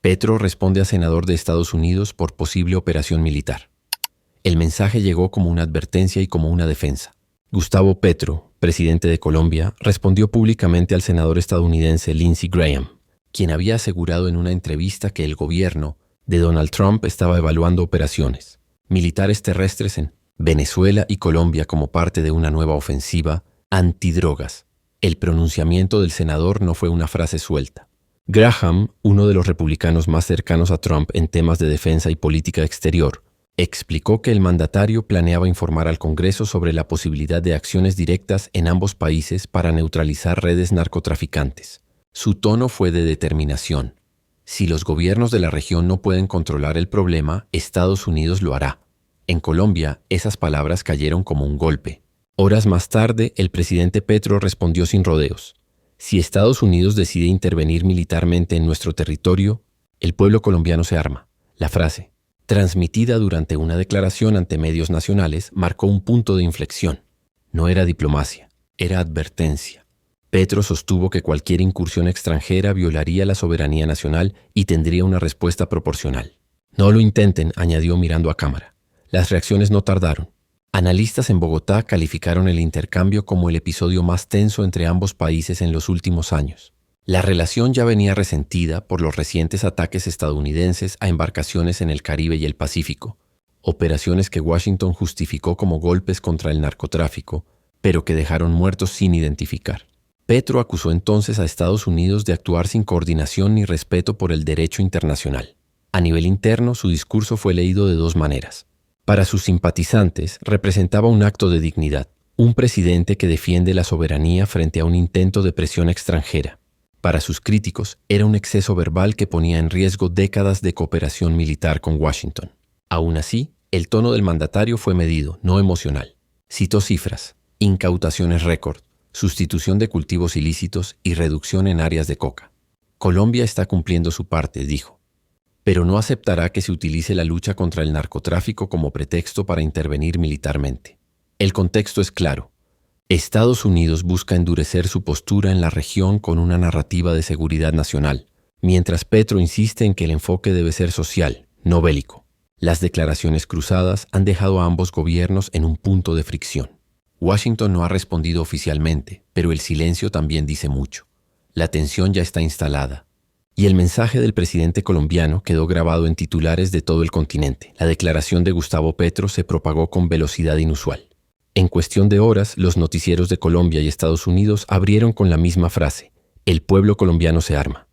Petro responde a senador de Estados Unidos por posible operación militar. El mensaje llegó como una advertencia y como una defensa. Gustavo Petro, presidente de Colombia, respondió públicamente al senador estadounidense Lindsey Graham, quien había asegurado en una entrevista que el gobierno de Donald Trump estaba evaluando operaciones militares terrestres en Venezuela y Colombia como parte de una nueva ofensiva antidrogas. El pronunciamiento del senador no fue una frase suelta. Graham, uno de los republicanos más cercanos a Trump en temas de defensa y política exterior, explicó que el mandatario planeaba informar al Congreso sobre la posibilidad de acciones directas en ambos países para neutralizar redes narcotraficantes. Su tono fue de determinación. Si los gobiernos de la región no pueden controlar el problema, Estados Unidos lo hará. En Colombia, esas palabras cayeron como un golpe. Horas más tarde, el presidente Petro respondió sin rodeos. Si Estados Unidos decide intervenir militarmente en nuestro territorio, el pueblo colombiano se arma. La frase, transmitida durante una declaración ante medios nacionales, marcó un punto de inflexión. No era diplomacia, era advertencia. Petro sostuvo que cualquier incursión extranjera violaría la soberanía nacional y tendría una respuesta proporcional. No lo intenten, añadió mirando a cámara. Las reacciones no tardaron. Analistas en Bogotá calificaron el intercambio como el episodio más tenso entre ambos países en los últimos años. La relación ya venía resentida por los recientes ataques estadounidenses a embarcaciones en el Caribe y el Pacífico, operaciones que Washington justificó como golpes contra el narcotráfico, pero que dejaron muertos sin identificar. Petro acusó entonces a Estados Unidos de actuar sin coordinación ni respeto por el derecho internacional. A nivel interno, su discurso fue leído de dos maneras. Para sus simpatizantes, representaba un acto de dignidad, un presidente que defiende la soberanía frente a un intento de presión extranjera. Para sus críticos, era un exceso verbal que ponía en riesgo décadas de cooperación militar con Washington. Aún así, el tono del mandatario fue medido, no emocional. Citó cifras, incautaciones récord, sustitución de cultivos ilícitos y reducción en áreas de coca. Colombia está cumpliendo su parte, dijo, pero no aceptará que se utilice la lucha contra el narcotráfico como pretexto para intervenir militarmente. El contexto es claro. Estados Unidos busca endurecer su postura en la región con una narrativa de seguridad nacional, mientras Petro insiste en que el enfoque debe ser social, no bélico. Las declaraciones cruzadas han dejado a ambos gobiernos en un punto de fricción. Washington no ha respondido oficialmente, pero el silencio también dice mucho. La tensión ya está instalada. Y el mensaje del presidente colombiano quedó grabado en titulares de todo el continente. La declaración de Gustavo Petro se propagó con velocidad inusual. En cuestión de horas, los noticieros de Colombia y Estados Unidos abrieron con la misma frase: el pueblo colombiano se arma.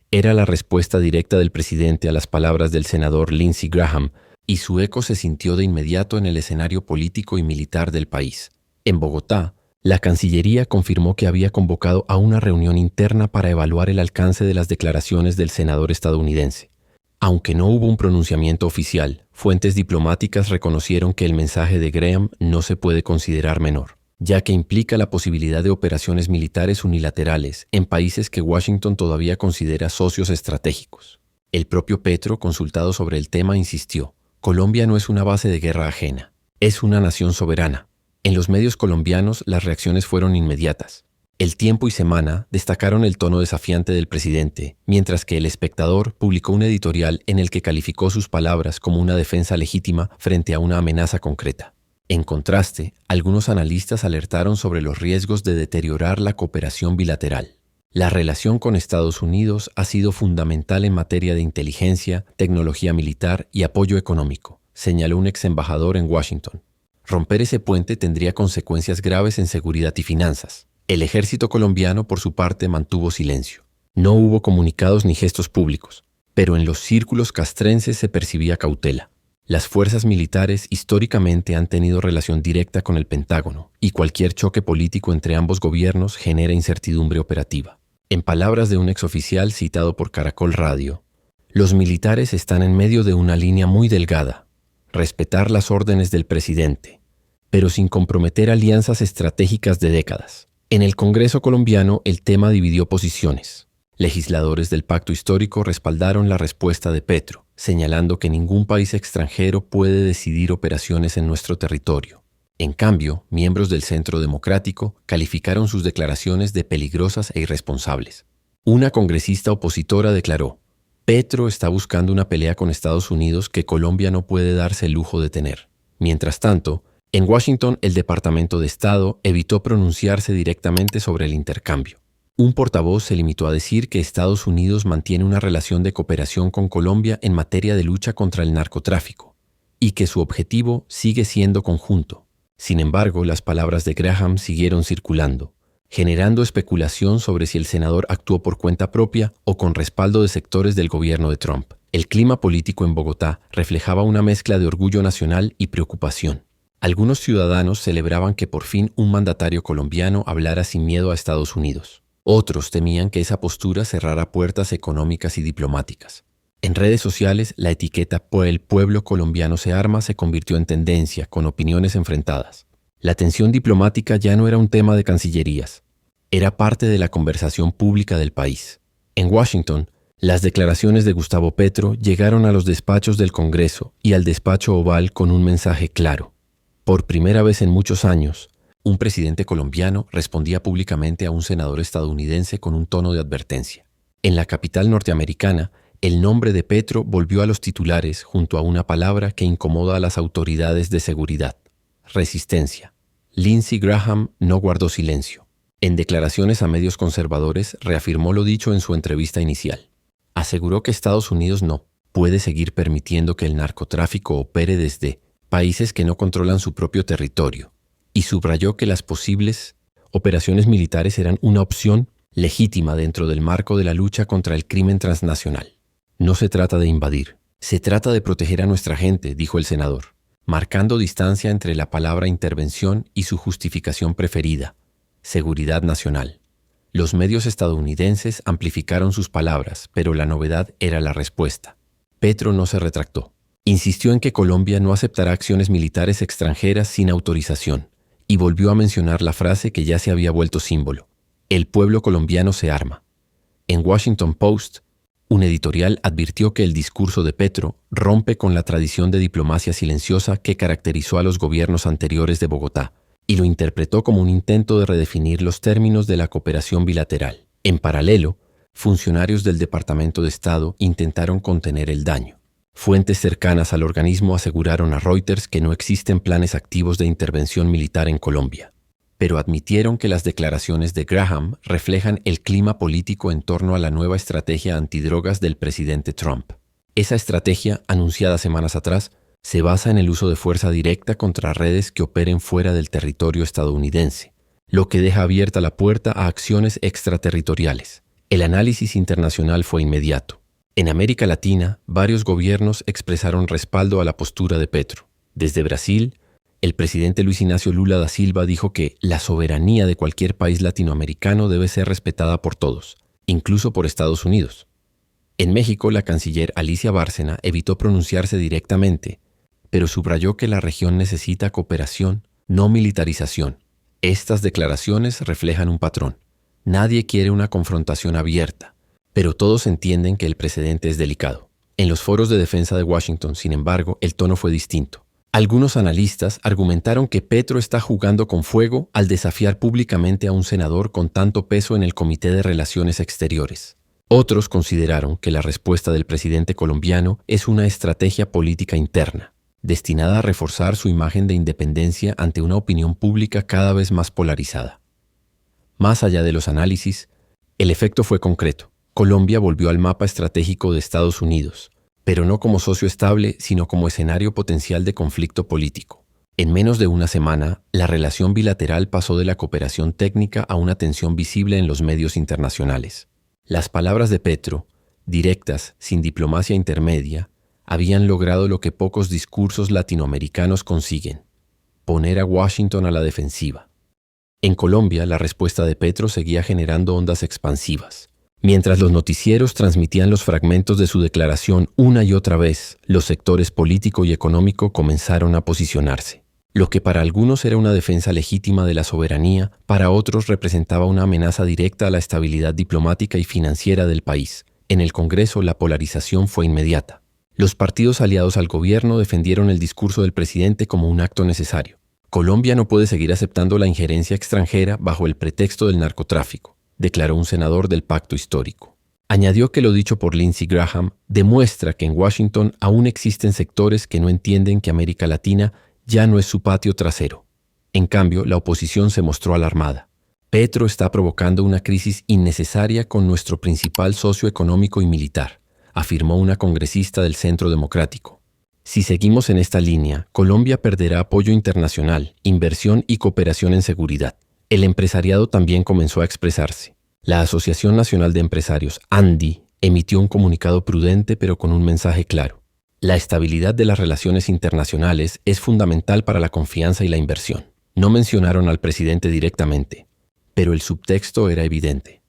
Era la respuesta directa del presidente a las palabras del senador Lindsey Graham, y su eco se sintió de inmediato en el escenario político y militar del país. En Bogotá, la Cancillería confirmó que había convocado a una reunión interna para evaluar el alcance de las declaraciones del senador estadounidense. Aunque no hubo un pronunciamiento oficial, fuentes diplomáticas reconocieron que el mensaje de Graham no se puede considerar menor, ya que implica la posibilidad de operaciones militares unilaterales en países que Washington todavía considera socios estratégicos. El propio Petro, consultado sobre el tema, insistió: Colombia no es una base de guerra ajena, es una nación soberana. En los medios colombianos las reacciones fueron inmediatas. El Tiempo y Semana destacaron el tono desafiante del presidente, mientras que El Espectador publicó un editorial en el que calificó sus palabras como una defensa legítima frente a una amenaza concreta. En contraste, algunos analistas alertaron sobre los riesgos de deteriorar la cooperación bilateral. La relación con Estados Unidos ha sido fundamental en materia de inteligencia, tecnología militar y apoyo económico, señaló un ex embajador en Washington. Romper ese puente tendría consecuencias graves en seguridad y finanzas. El ejército colombiano, por su parte, mantuvo silencio. No hubo comunicados ni gestos públicos, pero en los círculos castrenses se percibía cautela. Las fuerzas militares históricamente han tenido relación directa con el Pentágono, y cualquier choque político entre ambos gobiernos genera incertidumbre operativa. En palabras de un exoficial citado por Caracol Radio, los militares están en medio de una línea muy delgada: respetar las órdenes del presidente, pero sin comprometer alianzas estratégicas de décadas. En el Congreso colombiano el tema dividió posiciones. Legisladores del pacto histórico respaldaron la respuesta de Petro, señalando que ningún país extranjero puede decidir operaciones en nuestro territorio. En cambio, miembros del Centro Democrático calificaron sus declaraciones de peligrosas e irresponsables. Una congresista opositora declaró: Petro está buscando una pelea con Estados Unidos que Colombia no puede darse el lujo de tener. Mientras tanto, en Washington, el Departamento de Estado evitó pronunciarse directamente sobre el intercambio. Un portavoz se limitó a decir que Estados Unidos mantiene una relación de cooperación con Colombia en materia de lucha contra el narcotráfico y que su objetivo sigue siendo conjunto. Sin embargo, las palabras de Graham siguieron circulando, generando especulación sobre si el senador actuó por cuenta propia o con respaldo de sectores del gobierno de Trump. El clima político en Bogotá reflejaba una mezcla de orgullo nacional y preocupación. Algunos ciudadanos celebraban que por fin un mandatario colombiano hablara sin miedo a Estados Unidos. Otros temían que esa postura cerrara puertas económicas y diplomáticas. En redes sociales, la etiqueta "El pueblo colombiano se arma" se convirtió en tendencia, con opiniones enfrentadas. La tensión diplomática ya no era un tema de cancillerías. Era parte de la conversación pública del país. En Washington, las declaraciones de Gustavo Petro llegaron a los despachos del Congreso y al despacho Oval con un mensaje claro. Por primera vez en muchos años, un presidente colombiano respondía públicamente a un senador estadounidense con un tono de advertencia. En la capital norteamericana, el nombre de Petro volvió a los titulares junto a una palabra que incomoda a las autoridades de seguridad: resistencia. Lindsey Graham no guardó silencio. En declaraciones a medios conservadores, reafirmó lo dicho en su entrevista inicial. Aseguró que Estados Unidos no puede seguir permitiendo que el narcotráfico opere desde países que no controlan su propio territorio, y subrayó que las posibles operaciones militares eran una opción legítima dentro del marco de la lucha contra el crimen transnacional. No se trata de invadir, se trata de proteger a nuestra gente, dijo el senador, marcando distancia entre la palabra intervención y su justificación preferida: seguridad nacional. Los medios estadounidenses amplificaron sus palabras, pero la novedad era la respuesta. Petro no se retractó. Insistió en que Colombia no aceptará acciones militares extranjeras sin autorización, y volvió a mencionar la frase que ya se había vuelto símbolo: el pueblo colombiano se arma. En Washington Post, un editorial advirtió que el discurso de Petro rompe con la tradición de diplomacia silenciosa que caracterizó a los gobiernos anteriores de Bogotá, y lo interpretó como un intento de redefinir los términos de la cooperación bilateral. En paralelo, funcionarios del Departamento de Estado intentaron contener el daño. Fuentes cercanas al organismo aseguraron a Reuters que no existen planes activos de intervención militar en Colombia, pero admitieron que las declaraciones de Graham reflejan el clima político en torno a la nueva estrategia antidrogas del presidente Trump. Esa estrategia, anunciada semanas atrás, se basa en el uso de fuerza directa contra redes que operen fuera del territorio estadounidense, lo que deja abierta la puerta a acciones extraterritoriales. El análisis internacional fue inmediato. En América Latina, varios gobiernos expresaron respaldo a la postura de Petro. Desde Brasil, el presidente Luis Ignacio Lula da Silva dijo que la soberanía de cualquier país latinoamericano debe ser respetada por todos, incluso por Estados Unidos. En México, la canciller Alicia Bárcena evitó pronunciarse directamente, pero subrayó que la región necesita cooperación, no militarización. Estas declaraciones reflejan un patrón. Nadie quiere una confrontación abierta, pero todos entienden que el precedente es delicado. En los foros de defensa de Washington, sin embargo, el tono fue distinto. Algunos analistas argumentaron que Petro está jugando con fuego al desafiar públicamente a un senador con tanto peso en el Comité de Relaciones Exteriores. Otros consideraron que la respuesta del presidente colombiano es una estrategia política interna, destinada a reforzar su imagen de independencia ante una opinión pública cada vez más polarizada. Más allá de los análisis, el efecto fue concreto. Colombia volvió al mapa estratégico de Estados Unidos, pero no como socio estable, sino como escenario potencial de conflicto político. En menos de una semana, la relación bilateral pasó de la cooperación técnica a una tensión visible en los medios internacionales. Las palabras de Petro, directas, sin diplomacia intermedia, habían logrado lo que pocos discursos latinoamericanos consiguen: poner a Washington a la defensiva. En Colombia, la respuesta de Petro seguía generando ondas expansivas. Mientras los noticieros transmitían los fragmentos de su declaración una y otra vez, los sectores político y económico comenzaron a posicionarse. Lo que para algunos era una defensa legítima de la soberanía, para otros representaba una amenaza directa a la estabilidad diplomática y financiera del país. En el Congreso, la polarización fue inmediata. Los partidos aliados al gobierno defendieron el discurso del presidente como un acto necesario. Colombia no puede seguir aceptando la injerencia extranjera bajo el pretexto del narcotráfico, declaró un senador del Pacto Histórico. Añadió que lo dicho por Lindsey Graham demuestra que en Washington aún existen sectores que no entienden que América Latina ya no es su patio trasero. En cambio, la oposición se mostró alarmada. Petro está provocando una crisis innecesaria con nuestro principal socio económico y militar, afirmó una congresista del Centro Democrático. Si seguimos en esta línea, Colombia perderá apoyo internacional, inversión y cooperación en seguridad. El empresariado también comenzó a expresarse. La Asociación Nacional de Empresarios, ANDI, emitió un comunicado prudente pero con un mensaje claro. La estabilidad de las relaciones internacionales es fundamental para la confianza y la inversión. No mencionaron al presidente directamente, pero el subtexto era evidente.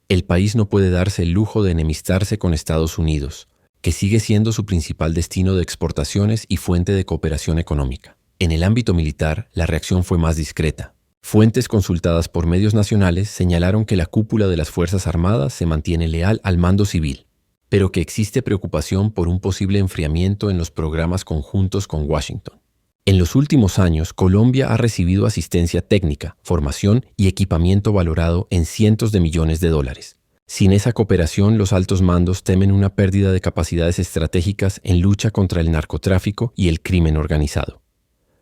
El país no puede darse el lujo de enemistarse con Estados Unidos, que sigue siendo su principal destino de exportaciones y fuente de cooperación económica. En el ámbito militar, la reacción fue más discreta. Fuentes consultadas por medios nacionales señalaron que la cúpula de las Fuerzas Armadas se mantiene leal al mando civil, pero que existe preocupación por un posible enfriamiento en los programas conjuntos con Washington. En los últimos años, Colombia ha recibido asistencia técnica, formación y equipamiento valorado en cientos de millones de dólares. Sin esa cooperación, los altos mandos temen una pérdida de capacidades estratégicas en lucha contra el narcotráfico y el crimen organizado.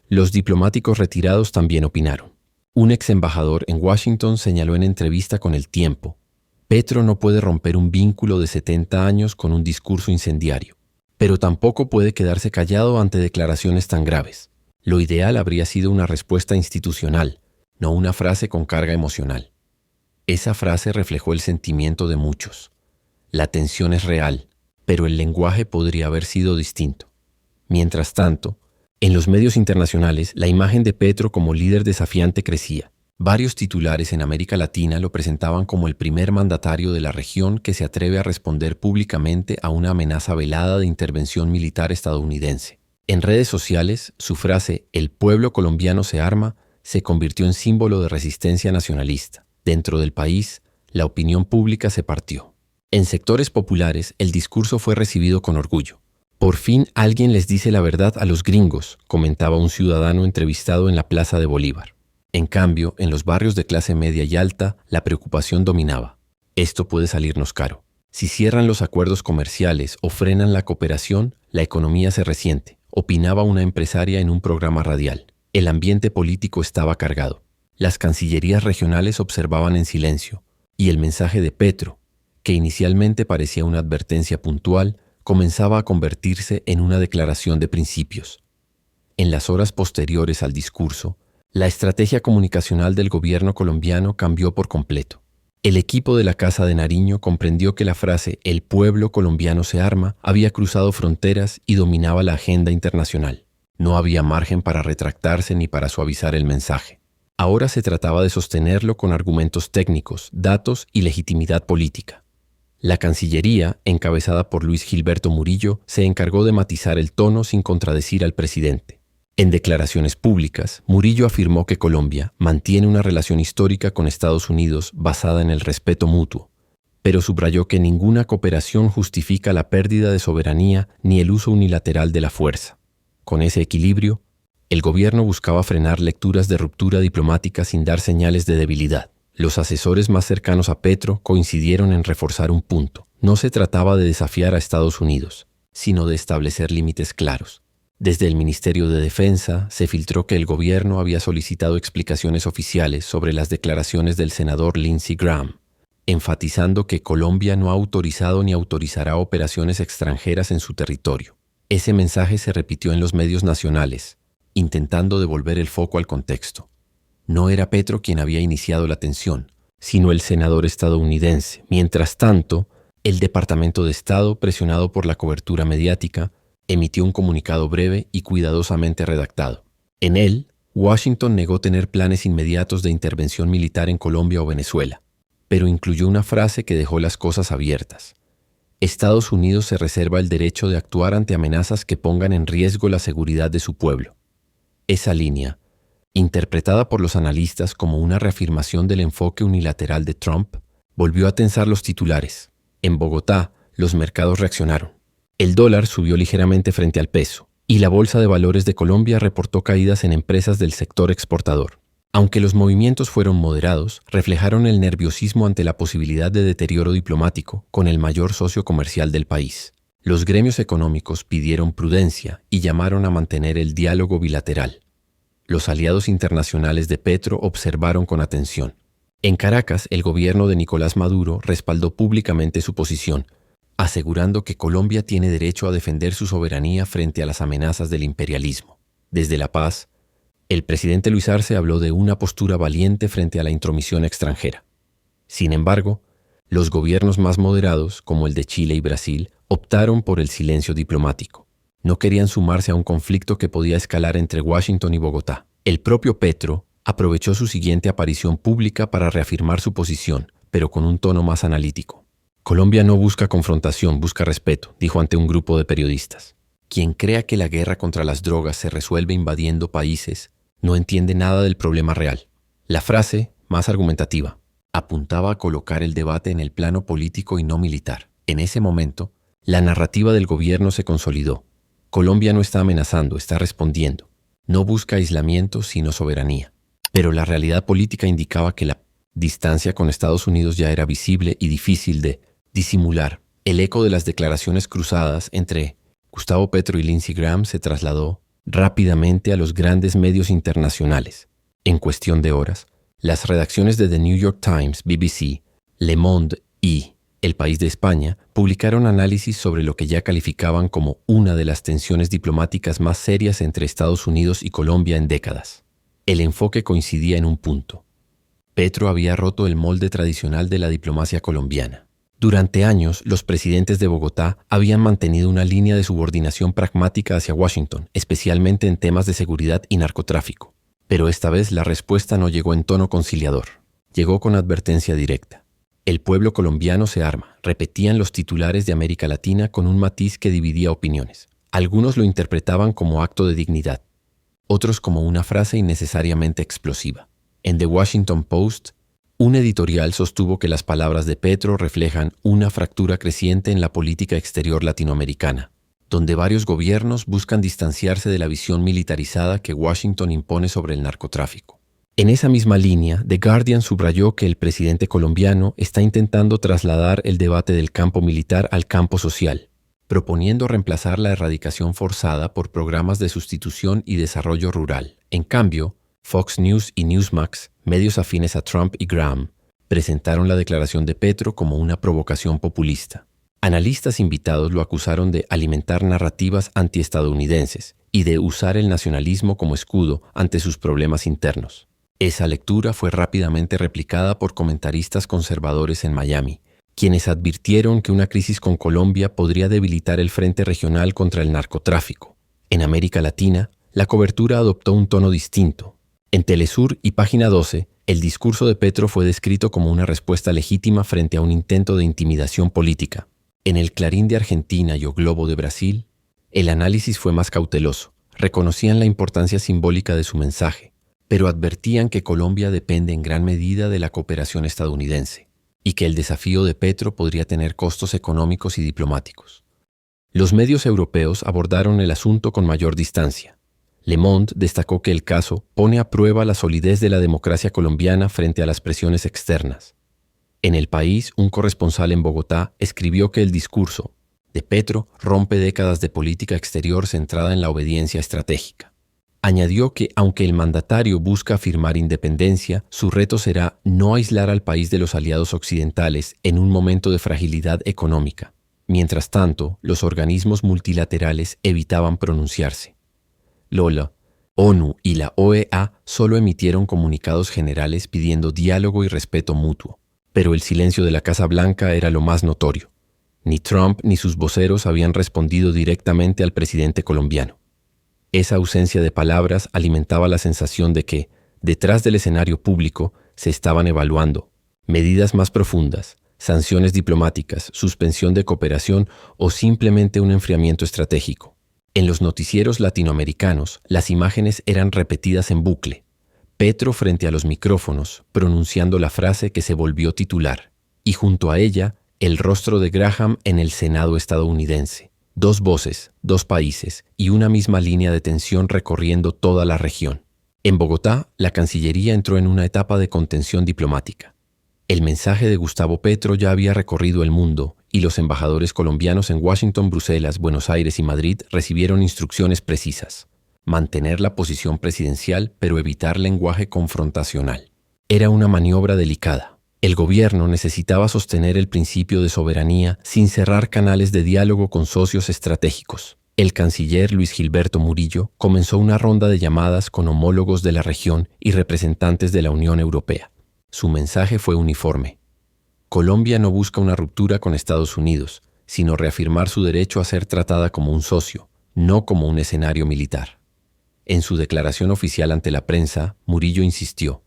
Los diplomáticos retirados también opinaron. Un ex embajador en Washington señaló en entrevista con El Tiempo: Petro no puede romper un vínculo de 70 años con un discurso incendiario, pero tampoco puede quedarse callado ante declaraciones tan graves. Lo ideal habría sido una respuesta institucional, no una frase con carga emocional. Esa frase reflejó el sentimiento de muchos. La tensión es real, pero el lenguaje podría haber sido distinto. Mientras tanto, en los medios internacionales, la imagen de Petro como líder desafiante crecía. Varios titulares en América Latina lo presentaban como el primer mandatario de la región que se atreve a responder públicamente a una amenaza velada de intervención militar estadounidense. En redes sociales, su frase «El pueblo colombiano se arma» se convirtió en símbolo de resistencia nacionalista. Dentro del país, la opinión pública se partió. En sectores populares, el discurso fue recibido con orgullo. Por fin alguien les dice la verdad a los gringos, comentaba un ciudadano entrevistado en la Plaza de Bolívar. En cambio, en los barrios de clase media y alta, la preocupación dominaba. Esto puede salirnos caro. Si cierran los acuerdos comerciales o frenan la cooperación, la economía se resiente, opinaba una empresaria en un programa radial. El ambiente político estaba cargado. Las cancillerías regionales observaban en silencio, y el mensaje de Petro, que inicialmente parecía una advertencia puntual, comenzaba a convertirse en una declaración de principios. En las horas posteriores al discurso, la estrategia comunicacional del gobierno colombiano cambió por completo. El equipo de la Casa de Nariño comprendió que la frase «El pueblo colombiano se arma» había cruzado fronteras y dominaba la agenda internacional. No había margen para retractarse ni para suavizar el mensaje. Ahora se trataba de sostenerlo con argumentos técnicos, datos y legitimidad política. La Cancillería, encabezada por Luis Gilberto Murillo, se encargó de matizar el tono sin contradecir al presidente. En declaraciones públicas, Murillo afirmó que Colombia mantiene una relación histórica con Estados Unidos basada en el respeto mutuo, pero subrayó que ninguna cooperación justifica la pérdida de soberanía ni el uso unilateral de la fuerza. Con ese equilibrio, el gobierno buscaba frenar lecturas de ruptura diplomática sin dar señales de debilidad. Los asesores más cercanos a Petro coincidieron en reforzar un punto. No se trataba de desafiar a Estados Unidos, sino de establecer límites claros. Desde el Ministerio de Defensa se filtró que el gobierno había solicitado explicaciones oficiales sobre las declaraciones del senador Lindsey Graham, enfatizando que Colombia no ha autorizado ni autorizará operaciones extranjeras en su territorio. Ese mensaje se repitió en los medios nacionales, intentando devolver el foco al contexto. No era Petro quien había iniciado la tensión, sino el senador estadounidense. Mientras tanto, el Departamento de Estado, presionado por la cobertura mediática, emitió un comunicado breve y cuidadosamente redactado. En él, Washington negó tener planes inmediatos de intervención militar en Colombia o Venezuela, pero incluyó una frase que dejó las cosas abiertas. Estados Unidos se reserva el derecho de actuar ante amenazas que pongan en riesgo la seguridad de su pueblo. Esa línea, interpretada por los analistas como una reafirmación del enfoque unilateral de Trump, volvió a tensar los titulares. En Bogotá, los mercados reaccionaron. El dólar subió ligeramente frente al peso, y la Bolsa de Valores de Colombia reportó caídas en empresas del sector exportador. Aunque los movimientos fueron moderados, reflejaron el nerviosismo ante la posibilidad de deterioro diplomático con el mayor socio comercial del país. Los gremios económicos pidieron prudencia y llamaron a mantener el diálogo bilateral. Los aliados internacionales de Petro observaron con atención. En Caracas, el gobierno de Nicolás Maduro respaldó públicamente su posición, asegurando que Colombia tiene derecho a defender su soberanía frente a las amenazas del imperialismo. Desde La Paz, el presidente Luis Arce habló de una postura valiente frente a la intromisión extranjera. Sin embargo, los gobiernos más moderados, como el de Chile y Brasil, optaron por el silencio diplomático. No querían sumarse a un conflicto que podía escalar entre Washington y Bogotá. El propio Petro aprovechó su siguiente aparición pública para reafirmar su posición, pero con un tono más analítico. Colombia no busca confrontación, busca respeto, dijo ante un grupo de periodistas. Quien crea que la guerra contra las drogas se resuelve invadiendo países, no entiende nada del problema real. La frase, más argumentativa, apuntaba a colocar el debate en el plano político y no militar. En ese momento, la narrativa del gobierno se consolidó. Colombia no está amenazando, está respondiendo. No busca aislamiento, sino soberanía. Pero la realidad política indicaba que la distancia con Estados Unidos ya era visible y difícil de disimular. El eco de las declaraciones cruzadas entre Gustavo Petro y Lindsey Graham se trasladó rápidamente a los grandes medios internacionales. En cuestión de horas, las redacciones de The New York Times, BBC, Le Monde y El País de España publicaron análisis sobre lo que ya calificaban como una de las tensiones diplomáticas más serias entre Estados Unidos y Colombia en décadas. El enfoque coincidía en un punto. Petro había roto el molde tradicional de la diplomacia colombiana. Durante años, los presidentes de Bogotá habían mantenido una línea de subordinación pragmática hacia Washington, especialmente en temas de seguridad y narcotráfico. Pero esta vez la respuesta no llegó en tono conciliador. Llegó con advertencia directa. El pueblo colombiano se arma, repetían los titulares de América Latina con un matiz que dividía opiniones. Algunos lo interpretaban como acto de dignidad, otros como una frase innecesariamente explosiva. En The Washington Post, un editorial sostuvo que las palabras de Petro reflejan una fractura creciente en la política exterior latinoamericana, donde varios gobiernos buscan distanciarse de la visión militarizada que Washington impone sobre el narcotráfico. En esa misma línea, The Guardian subrayó que el presidente colombiano está intentando trasladar el debate del campo militar al campo social, proponiendo reemplazar la erradicación forzada por programas de sustitución y desarrollo rural. En cambio, Fox News y Newsmax, medios afines a Trump y Graham, presentaron la declaración de Petro como una provocación populista. Analistas invitados lo acusaron de alimentar narrativas antiestadounidenses y de usar el nacionalismo como escudo ante sus problemas internos. Esa lectura fue rápidamente replicada por comentaristas conservadores en Miami, quienes advirtieron que una crisis con Colombia podría debilitar el frente regional contra el narcotráfico. En América Latina, la cobertura adoptó un tono distinto. En Telesur y Página 12, el discurso de Petro fue descrito como una respuesta legítima frente a un intento de intimidación política. En el Clarín de Argentina y O Globo de Brasil, el análisis fue más cauteloso. Reconocían la importancia simbólica de su mensaje, pero advertían que Colombia depende en gran medida de la cooperación estadounidense y que el desafío de Petro podría tener costos económicos y diplomáticos. Los medios europeos abordaron el asunto con mayor distancia. Le Monde destacó que el caso pone a prueba la solidez de la democracia colombiana frente a las presiones externas. En El País, un corresponsal en Bogotá escribió que el discurso de Petro rompe décadas de política exterior centrada en la obediencia estratégica. Añadió que, aunque el mandatario busca afirmar independencia, su reto será no aislar al país de los aliados occidentales en un momento de fragilidad económica. Mientras tanto, los organismos multilaterales evitaban pronunciarse. La ONU y la OEA solo emitieron comunicados generales pidiendo diálogo y respeto mutuo, pero el silencio de la Casa Blanca era lo más notorio. Ni Trump ni sus voceros habían respondido directamente al presidente colombiano. Esa ausencia de palabras alimentaba la sensación de que, detrás del escenario público, se estaban evaluando medidas más profundas, sanciones diplomáticas, suspensión de cooperación o simplemente un enfriamiento estratégico. En los noticieros latinoamericanos, las imágenes eran repetidas en bucle. Petro frente a los micrófonos, pronunciando la frase que se volvió titular, y junto a ella, el rostro de Graham en el Senado estadounidense. Dos voces, dos países y una misma línea de tensión recorriendo toda la región. En Bogotá, la Cancillería entró en una etapa de contención diplomática. El mensaje de Gustavo Petro ya había recorrido el mundo y los embajadores colombianos en Washington, Bruselas, Buenos Aires y Madrid recibieron instrucciones precisas: mantener la posición presidencial pero evitar lenguaje confrontacional. Era una maniobra delicada. El gobierno necesitaba sostener el principio de soberanía sin cerrar canales de diálogo con socios estratégicos. El canciller Luis Gilberto Murillo comenzó una ronda de llamadas con homólogos de la región y representantes de la Unión Europea. Su mensaje fue uniforme: Colombia no busca una ruptura con Estados Unidos, sino reafirmar su derecho a ser tratada como un socio, no como un escenario militar. En su declaración oficial ante la prensa, Murillo insistió: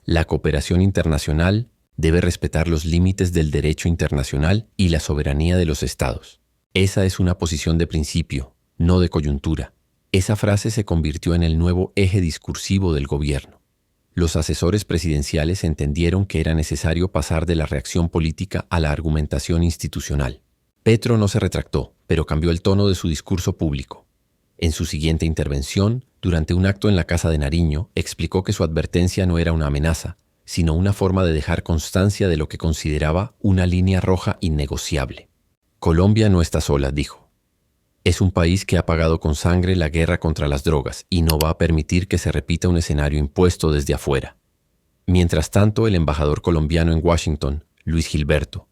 la cooperación internacional debe respetar los límites del derecho internacional y la soberanía de los estados. Esa es una posición de principio, no de coyuntura. Esa frase se convirtió en el nuevo eje discursivo del gobierno. Los asesores presidenciales entendieron que era necesario pasar de la reacción política a la argumentación institucional. Petro no se retractó, pero cambió el tono de su discurso público. En su siguiente intervención, durante un acto en la Casa de Nariño, explicó que su advertencia no era una amenaza, sino una forma de dejar constancia de lo que consideraba una línea roja innegociable. Colombia no está sola, dijo. Es un país que ha pagado con sangre la guerra contra las drogas y no va a permitir que se repita un escenario impuesto desde afuera. Mientras tanto, el embajador colombiano en Washington, Luis Gilberto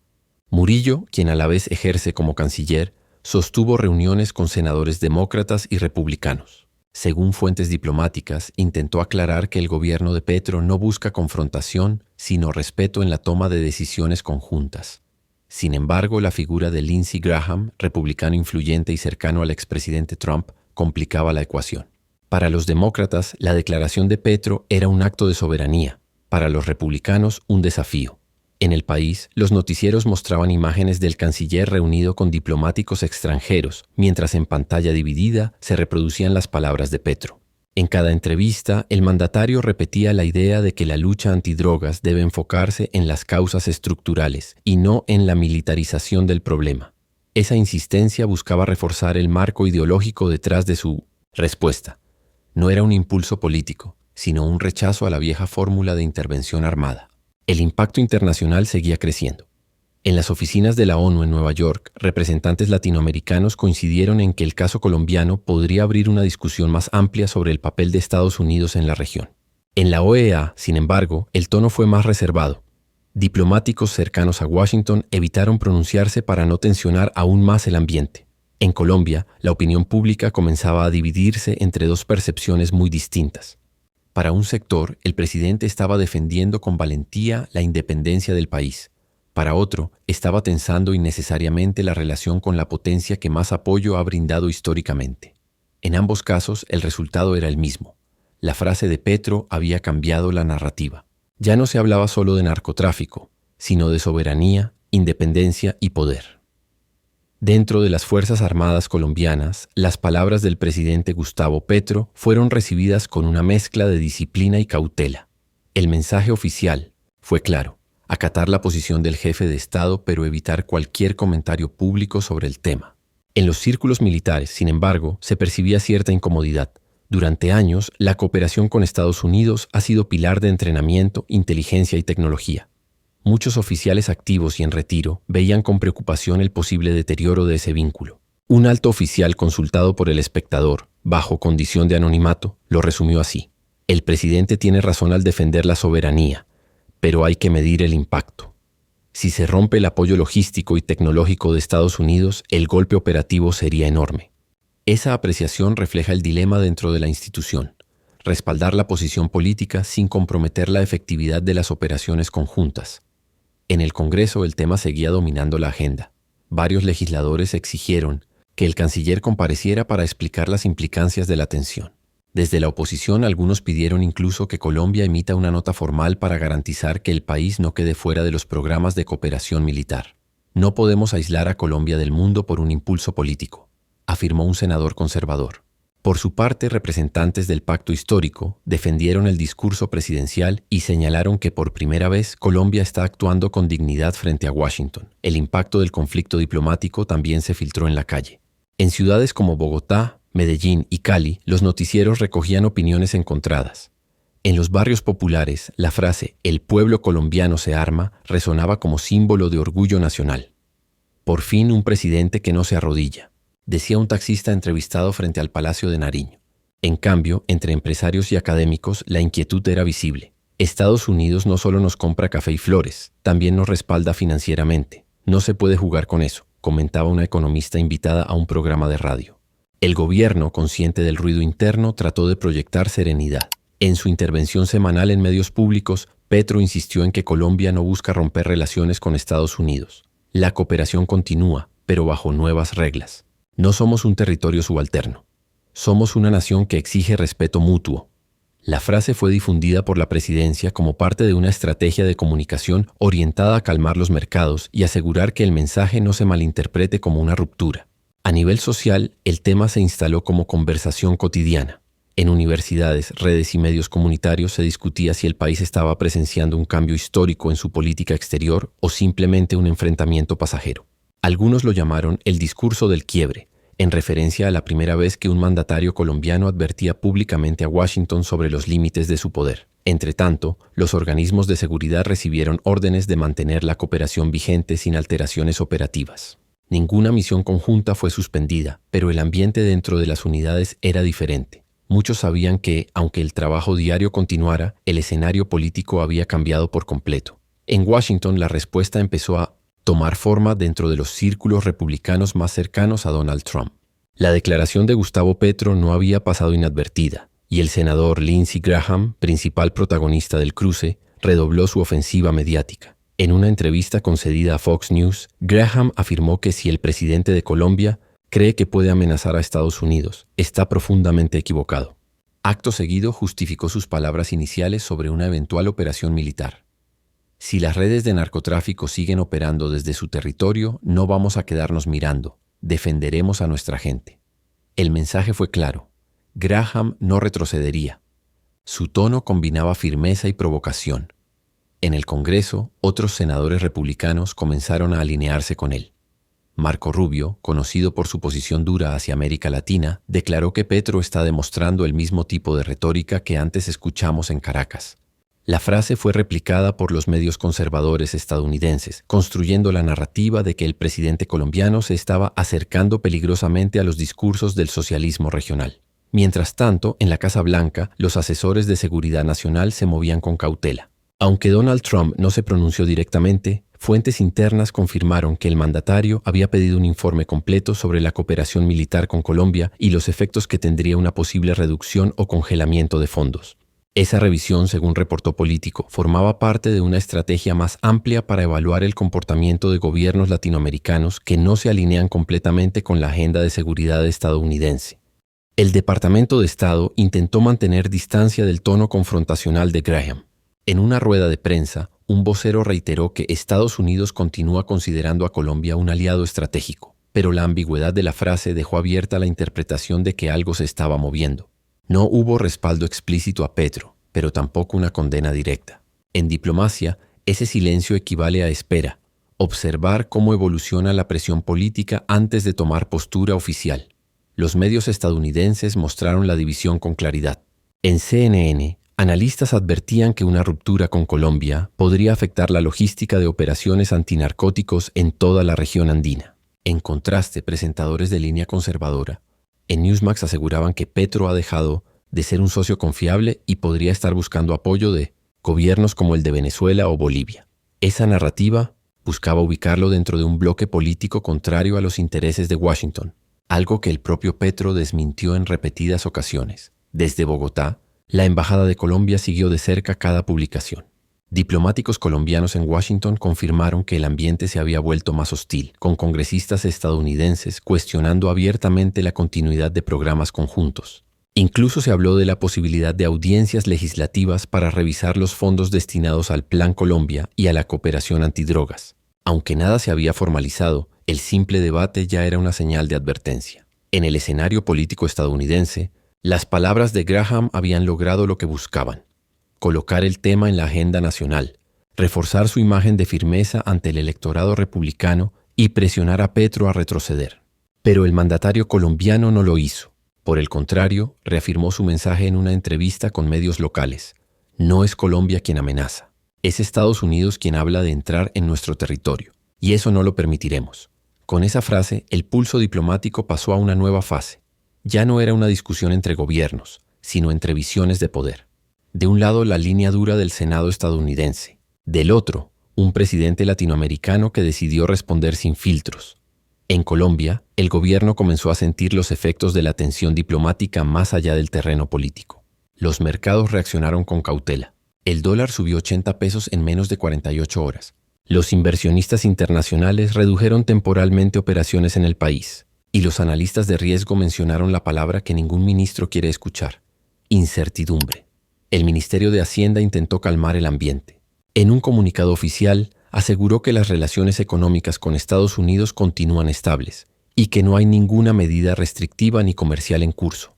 Murillo, quien a la vez ejerce como canciller, sostuvo reuniones con senadores demócratas y republicanos. Según fuentes diplomáticas, intentó aclarar que el gobierno de Petro no busca confrontación, sino respeto en la toma de decisiones conjuntas. Sin embargo, la figura de Lindsey Graham, republicano influyente y cercano al expresidente Trump, complicaba la ecuación. Para los demócratas, la declaración de Petro era un acto de soberanía. Para los republicanos, un desafío. En el país, los noticieros mostraban imágenes del canciller reunido con diplomáticos extranjeros, mientras en pantalla dividida se reproducían las palabras de Petro. En cada entrevista, el mandatario repetía la idea de que la lucha antidrogas debe enfocarse en las causas estructurales y no en la militarización del problema. Esa insistencia buscaba reforzar el marco ideológico detrás de su respuesta. No era un impulso político, sino un rechazo a la vieja fórmula de intervención armada. El impacto internacional seguía creciendo. En las oficinas de la ONU en Nueva York, representantes latinoamericanos coincidieron en que el caso colombiano podría abrir una discusión más amplia sobre el papel de Estados Unidos en la región. En la OEA, sin embargo, el tono fue más reservado. Diplomáticos cercanos a Washington evitaron pronunciarse para no tensionar aún más el ambiente. En Colombia, la opinión pública comenzaba a dividirse entre dos percepciones muy distintas. Para un sector, el presidente estaba defendiendo con valentía la independencia del país. Para otro, estaba tensando innecesariamente la relación con la potencia que más apoyo ha brindado históricamente. En ambos casos, el resultado era el mismo. La frase de Petro había cambiado la narrativa. Ya no se hablaba solo de narcotráfico, sino de soberanía, independencia y poder. Dentro de las Fuerzas Armadas colombianas, las palabras del presidente Gustavo Petro fueron recibidas con una mezcla de disciplina y cautela. El mensaje oficial fue claro: acatar la posición del jefe de Estado, pero evitar cualquier comentario público sobre el tema. En los círculos militares, sin embargo, se percibía cierta incomodidad. Durante años, la cooperación con Estados Unidos ha sido pilar de entrenamiento, inteligencia y tecnología. Muchos oficiales activos y en retiro veían con preocupación el posible deterioro de ese vínculo. Un alto oficial consultado por El Espectador, bajo condición de anonimato, lo resumió así: el presidente tiene razón al defender la soberanía, pero hay que medir el impacto. Si se rompe el apoyo logístico y tecnológico de Estados Unidos, el golpe operativo sería enorme. Esa apreciación refleja el dilema dentro de la institución: respaldar la posición política sin comprometer la efectividad de las operaciones conjuntas. En el Congreso el tema seguía dominando la agenda. Varios legisladores exigieron que el canciller compareciera para explicar las implicancias de la tensión. Desde la oposición, algunos pidieron incluso que Colombia emita una nota formal para garantizar que el país no quede fuera de los programas de cooperación militar. No podemos aislar a Colombia del mundo por un impulso político, afirmó un senador conservador. Por su parte, representantes del pacto histórico defendieron el discurso presidencial y señalaron que por primera vez Colombia está actuando con dignidad frente a Washington. El impacto del conflicto diplomático también se filtró en la calle. En ciudades como Bogotá, Medellín y Cali, los noticieros recogían opiniones encontradas. En los barrios populares, la frase «El pueblo colombiano se arma» resonaba como símbolo de orgullo nacional. Por fin un presidente que no se arrodilla, decía un taxista entrevistado frente al Palacio de Nariño. En cambio, entre empresarios y académicos, la inquietud era visible. Estados Unidos no solo nos compra café y flores, también nos respalda financieramente. No se puede jugar con eso, comentaba una economista invitada a un programa de radio. El gobierno, consciente del ruido interno, trató de proyectar serenidad. En su intervención semanal en medios públicos, Petro insistió en que Colombia no busca romper relaciones con Estados Unidos. La cooperación continúa, pero bajo nuevas reglas. No somos un territorio subalterno. Somos una nación que exige respeto mutuo. La frase fue difundida por la presidencia como parte de una estrategia de comunicación orientada a calmar los mercados y asegurar que el mensaje no se malinterprete como una ruptura. A nivel social, el tema se instaló como conversación cotidiana. En universidades, redes y medios comunitarios se discutía si el país estaba presenciando un cambio histórico en su política exterior o simplemente un enfrentamiento pasajero. Algunos lo llamaron el discurso del quiebre, en referencia a la primera vez que un mandatario colombiano advertía públicamente a Washington sobre los límites de su poder. Entretanto, los organismos de seguridad recibieron órdenes de mantener la cooperación vigente sin alteraciones operativas. Ninguna misión conjunta fue suspendida, pero el ambiente dentro de las unidades era diferente. Muchos sabían que, aunque el trabajo diario continuara, el escenario político había cambiado por completo. En Washington, la respuesta empezó a tomar forma dentro de los círculos republicanos más cercanos a Donald Trump. La declaración de Gustavo Petro no había pasado inadvertida, y el senador Lindsey Graham, principal protagonista del cruce, redobló su ofensiva mediática. En una entrevista concedida a Fox News, Graham afirmó que si el presidente de Colombia cree que puede amenazar a Estados Unidos, está profundamente equivocado. Acto seguido justificó sus palabras iniciales sobre una eventual operación militar. Si las redes de narcotráfico siguen operando desde su territorio, no vamos a quedarnos mirando. Defenderemos a nuestra gente. El mensaje fue claro. Graham no retrocedería. Su tono combinaba firmeza y provocación. En el Congreso, otros senadores republicanos comenzaron a alinearse con él. Marco Rubio, conocido por su posición dura hacia América Latina, declaró que Petro está demostrando el mismo tipo de retórica que antes escuchamos en Caracas. La frase fue replicada por los medios conservadores estadounidenses, construyendo la narrativa de que el presidente colombiano se estaba acercando peligrosamente a los discursos del socialismo regional. Mientras tanto, en la Casa Blanca, los asesores de seguridad nacional se movían con cautela. Aunque Donald Trump no se pronunció directamente, fuentes internas confirmaron que el mandatario había pedido un informe completo sobre la cooperación militar con Colombia y los efectos que tendría una posible reducción o congelamiento de fondos. Esa revisión, según reportó Político, formaba parte de una estrategia más amplia para evaluar el comportamiento de gobiernos latinoamericanos que no se alinean completamente con la agenda de seguridad estadounidense. El Departamento de Estado intentó mantener distancia del tono confrontacional de Graham. En una rueda de prensa, un vocero reiteró que Estados Unidos continúa considerando a Colombia un aliado estratégico, pero la ambigüedad de la frase dejó abierta la interpretación de que algo se estaba moviendo. No hubo respaldo explícito a Petro, pero tampoco una condena directa. En diplomacia, ese silencio equivale a espera, observar cómo evoluciona la presión política antes de tomar postura oficial. Los medios estadounidenses mostraron la división con claridad. En CNN, analistas advertían que una ruptura con Colombia podría afectar la logística de operaciones antinarcóticos en toda la región andina. En contraste, presentadores de línea conservadora en Newsmax aseguraban que Petro ha dejado de ser un socio confiable y podría estar buscando apoyo de gobiernos como el de Venezuela o Bolivia. Esa narrativa buscaba ubicarlo dentro de un bloque político contrario a los intereses de Washington, algo que el propio Petro desmintió en repetidas ocasiones. Desde Bogotá, la Embajada de Colombia siguió de cerca cada publicación. Diplomáticos colombianos en Washington confirmaron que el ambiente se había vuelto más hostil, con congresistas estadounidenses cuestionando abiertamente la continuidad de programas conjuntos. Incluso se habló de la posibilidad de audiencias legislativas para revisar los fondos destinados al Plan Colombia y a la cooperación antidrogas. Aunque nada se había formalizado, el simple debate ya era una señal de advertencia. En el escenario político estadounidense, las palabras de Graham habían logrado lo que buscaban: colocar el tema en la agenda nacional, reforzar su imagen de firmeza ante el electorado republicano y presionar a Petro a retroceder. Pero el mandatario colombiano no lo hizo. Por el contrario, reafirmó su mensaje en una entrevista con medios locales. No es Colombia quien amenaza. Es Estados Unidos quien habla de entrar en nuestro territorio. Y eso no lo permitiremos. Con esa frase, el pulso diplomático pasó a una nueva fase. Ya no era una discusión entre gobiernos, sino entre visiones de poder. De un lado, la línea dura del Senado estadounidense. Del otro, un presidente latinoamericano que decidió responder sin filtros. En Colombia, el gobierno comenzó a sentir los efectos de la tensión diplomática más allá del terreno político. Los mercados reaccionaron con cautela. El dólar subió 80 pesos en menos de 48 horas. Los inversionistas internacionales redujeron temporalmente operaciones en el país. Y los analistas de riesgo mencionaron la palabra que ningún ministro quiere escuchar: incertidumbre. El Ministerio de Hacienda intentó calmar el ambiente. En un comunicado oficial, aseguró que las relaciones económicas con Estados Unidos continúan estables y que no hay ninguna medida restrictiva ni comercial en curso.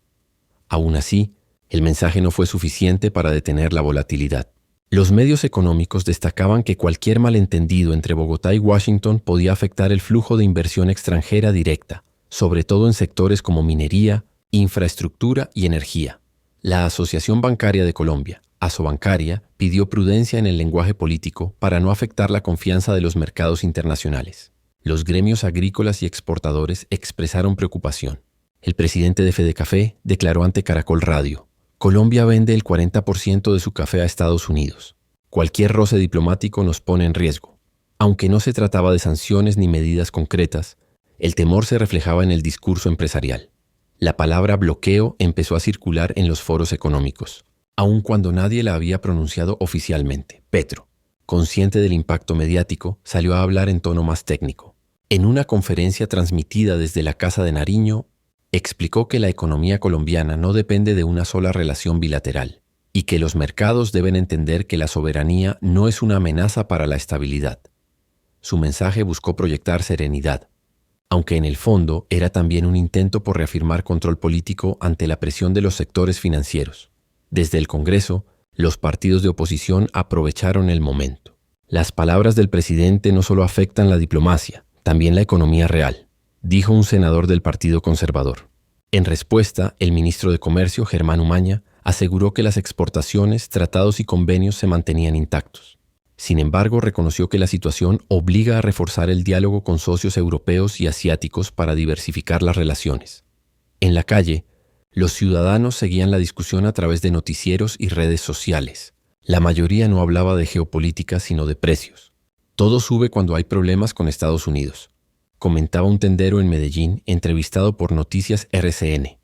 Aún así, el mensaje no fue suficiente para detener la volatilidad. Los medios económicos destacaban que cualquier malentendido entre Bogotá y Washington podía afectar el flujo de inversión extranjera directa, sobre todo en sectores como minería, infraestructura y energía. La Asociación Bancaria de Colombia, Asobancaria, pidió prudencia en el lenguaje político para no afectar la confianza de los mercados internacionales. Los gremios agrícolas y exportadores expresaron preocupación. El presidente de Fedecafé declaró ante Caracol Radio: Colombia vende el 40% de su café a Estados Unidos. Cualquier roce diplomático nos pone en riesgo. Aunque no se trataba de sanciones ni medidas concretas, el temor se reflejaba en el discurso empresarial. La palabra bloqueo empezó a circular en los foros económicos, aun cuando nadie la había pronunciado oficialmente. Petro, consciente del impacto mediático, salió a hablar en tono más técnico. En una conferencia transmitida desde la Casa de Nariño, explicó que la economía colombiana no depende de una sola relación bilateral y que los mercados deben entender que la soberanía no es una amenaza para la estabilidad. Su mensaje buscó proyectar serenidad, aunque en el fondo era también un intento por reafirmar control político ante la presión de los sectores financieros. Desde el Congreso, los partidos de oposición aprovecharon el momento. Las palabras del presidente no solo afectan la diplomacia, también la economía real, dijo un senador del Partido Conservador. En respuesta, el ministro de Comercio, Germán Umaña, aseguró que las exportaciones, tratados y convenios se mantenían intactos. Sin embargo, reconoció que la situación obliga a reforzar el diálogo con socios europeos y asiáticos para diversificar las relaciones. En la calle, los ciudadanos seguían la discusión a través de noticieros y redes sociales. La mayoría no hablaba de geopolítica, sino de precios. Todo sube cuando hay problemas con Estados Unidos, comentaba un tendero en Medellín entrevistado por Noticias RCN.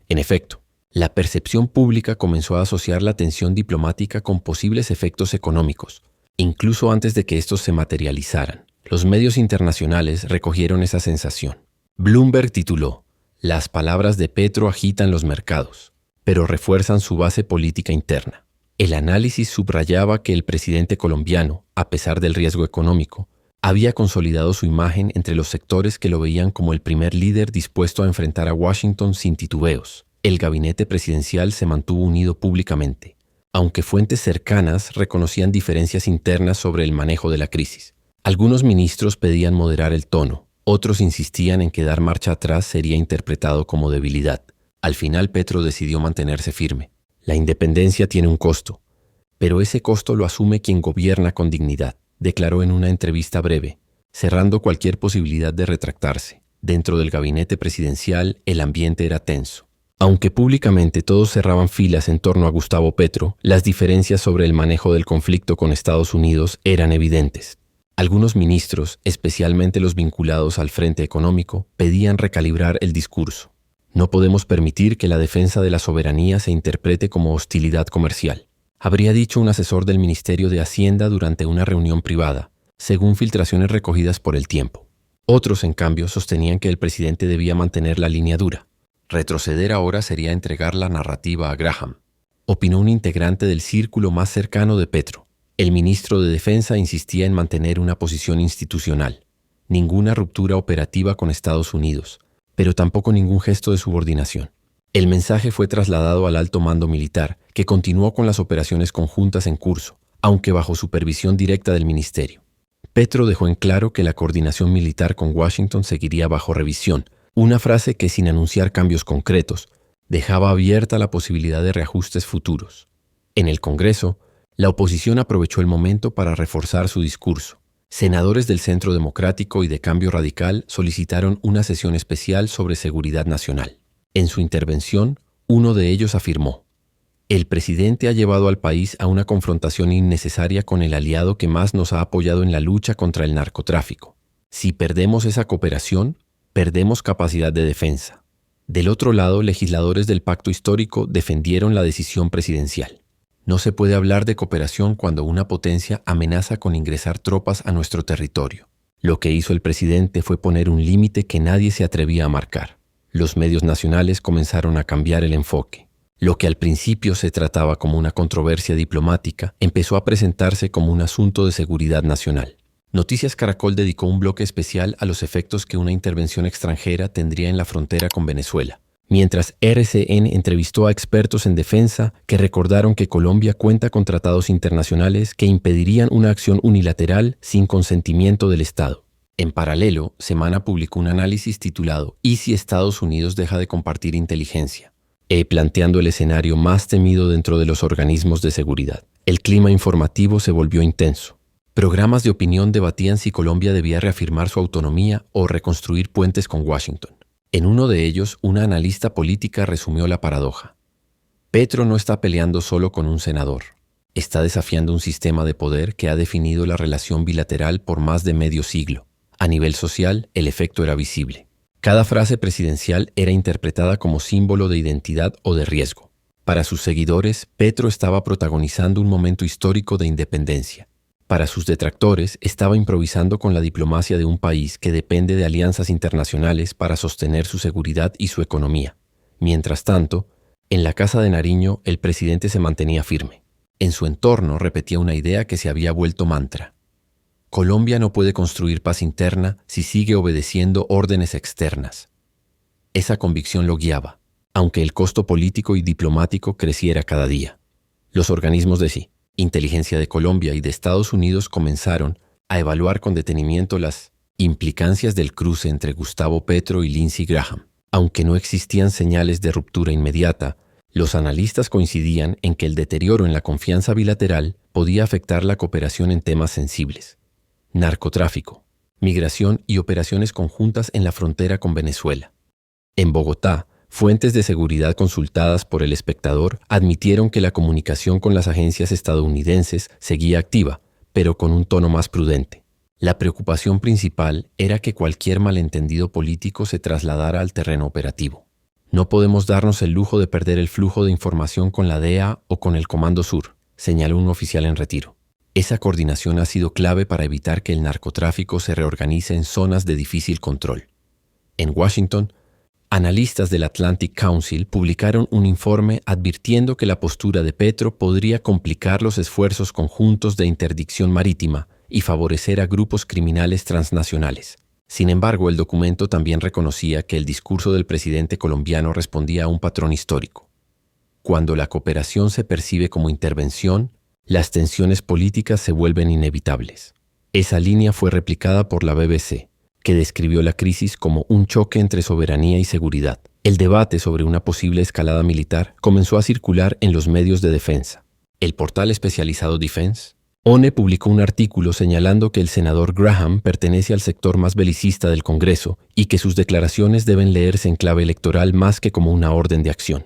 En efecto, la percepción pública comenzó a asociar la tensión diplomática con posibles efectos económicos, incluso antes de que estos se materializaran. Los medios internacionales recogieron esa sensación. Bloomberg tituló: Las palabras de Petro agitan los mercados, pero refuerzan su base política interna. El análisis subrayaba que el presidente colombiano, a pesar del riesgo económico, había consolidado su imagen entre los sectores que lo veían como el primer líder dispuesto a enfrentar a Washington sin titubeos. El gabinete presidencial se mantuvo unido públicamente, aunque fuentes cercanas reconocían diferencias internas sobre el manejo de la crisis. Algunos ministros pedían moderar el tono, otros insistían en que dar marcha atrás sería interpretado como debilidad. Al final, Petro decidió mantenerse firme. La independencia tiene un costo, pero ese costo lo asume quien gobierna con dignidad, declaró en una entrevista breve, cerrando cualquier posibilidad de retractarse. Dentro del gabinete presidencial, el ambiente era tenso. Aunque públicamente todos cerraban filas en torno a Gustavo Petro, las diferencias sobre el manejo del conflicto con Estados Unidos eran evidentes. Algunos ministros, especialmente los vinculados al frente económico, pedían recalibrar el discurso. No podemos permitir que la defensa de la soberanía se interprete como hostilidad comercial, habría dicho un asesor del Ministerio de Hacienda durante una reunión privada, según filtraciones recogidas por El Tiempo. Otros, en cambio, sostenían que el presidente debía mantener la línea dura. Retroceder ahora sería entregar la narrativa a Graham, opinó un integrante del círculo más cercano de Petro. El ministro de Defensa insistía en mantener una posición institucional, ninguna ruptura operativa con Estados Unidos, pero tampoco ningún gesto de subordinación. El mensaje fue trasladado al alto mando militar, que continuó con las operaciones conjuntas en curso, aunque bajo supervisión directa del ministerio. Petro dejó en claro que la coordinación militar con Washington seguiría bajo revisión, una frase que, sin anunciar cambios concretos, dejaba abierta la posibilidad de reajustes futuros. En el Congreso, La oposición aprovechó el momento para reforzar su discurso. Senadores del Centro Democrático y de Cambio Radical solicitaron una sesión especial sobre seguridad nacional. En su intervención, uno de ellos afirmó: "El presidente ha llevado al país a una confrontación innecesaria con el aliado que más nos ha apoyado en la lucha contra el narcotráfico. Si perdemos esa cooperación, perdemos capacidad de defensa". Del otro lado, legisladores del Pacto Histórico defendieron la decisión presidencial. No se puede hablar de cooperación cuando una potencia amenaza con ingresar tropas a nuestro territorio. Lo que hizo el presidente fue poner un límite que nadie se atrevía a marcar. Los medios nacionales comenzaron a cambiar el enfoque. Lo que al principio se trataba como una controversia diplomática empezó a presentarse como un asunto de seguridad nacional. Noticias Caracol dedicó un bloque especial a los efectos que una intervención extranjera tendría en la frontera con Venezuela, mientras RCN entrevistó a expertos en defensa que recordaron que Colombia cuenta con tratados internacionales que impedirían una acción unilateral sin consentimiento del Estado. En paralelo, Semana publicó un análisis titulado "¿Y si Estados Unidos deja de compartir inteligencia?", planteando el escenario más temido dentro de los organismos de seguridad. El clima informativo se volvió intenso. Programas de opinión debatían si Colombia debía reafirmar su autonomía o reconstruir puentes con Washington. En uno de ellos, una analista política resumió la paradoja. Petro no está peleando solo con un senador. Está desafiando un sistema de poder que ha definido la relación bilateral por más de medio siglo. A nivel social, el efecto era visible. Cada frase presidencial era interpretada como símbolo de identidad o de riesgo. Para sus seguidores, Petro estaba protagonizando un momento histórico de independencia. Para sus detractores, estaba improvisando con la diplomacia de un país que depende de alianzas internacionales para sostener su seguridad y su economía. Mientras tanto, en la Casa de Nariño, el presidente se mantenía firme. En su entorno repetía una idea que se había vuelto mantra. Colombia no puede construir paz interna si sigue obedeciendo órdenes externas. Esa convicción lo guiaba, aunque el costo político y diplomático creciera cada día. Los organismos de inteligencia de Colombia y de Estados Unidos comenzaron a evaluar con detenimiento las implicancias del cruce entre Gustavo Petro y Lindsey Graham. Aunque no existían señales de ruptura inmediata, los analistas coincidían en que el deterioro en la confianza bilateral podía afectar la cooperación en temas sensibles: narcotráfico, migración y operaciones conjuntas en la frontera con Venezuela. En Bogotá, fuentes de seguridad consultadas por El Espectador admitieron que la comunicación con las agencias estadounidenses seguía activa, pero con un tono más prudente. La preocupación principal era que cualquier malentendido político se trasladara al terreno operativo. No podemos darnos el lujo de perder el flujo de información con la DEA o con el Comando Sur, señaló un oficial en retiro. Esa coordinación ha sido clave para evitar que el narcotráfico se reorganice en zonas de difícil control. En Washington, analistas del Atlantic Council publicaron un informe advirtiendo que la postura de Petro podría complicar los esfuerzos conjuntos de interdicción marítima y favorecer a grupos criminales transnacionales. Sin embargo, el documento también reconocía que el discurso del presidente colombiano respondía a un patrón histórico. Cuando la cooperación se percibe como intervención, las tensiones políticas se vuelven inevitables. Esa línea fue replicada por la BBC, que describió la crisis como un choque entre soberanía y seguridad. El debate sobre una posible escalada militar comenzó a circular en los medios de defensa. El portal especializado Defense, ONE publicó un artículo señalando que el senador Graham pertenece al sector más belicista del Congreso y que sus declaraciones deben leerse en clave electoral más que como una orden de acción.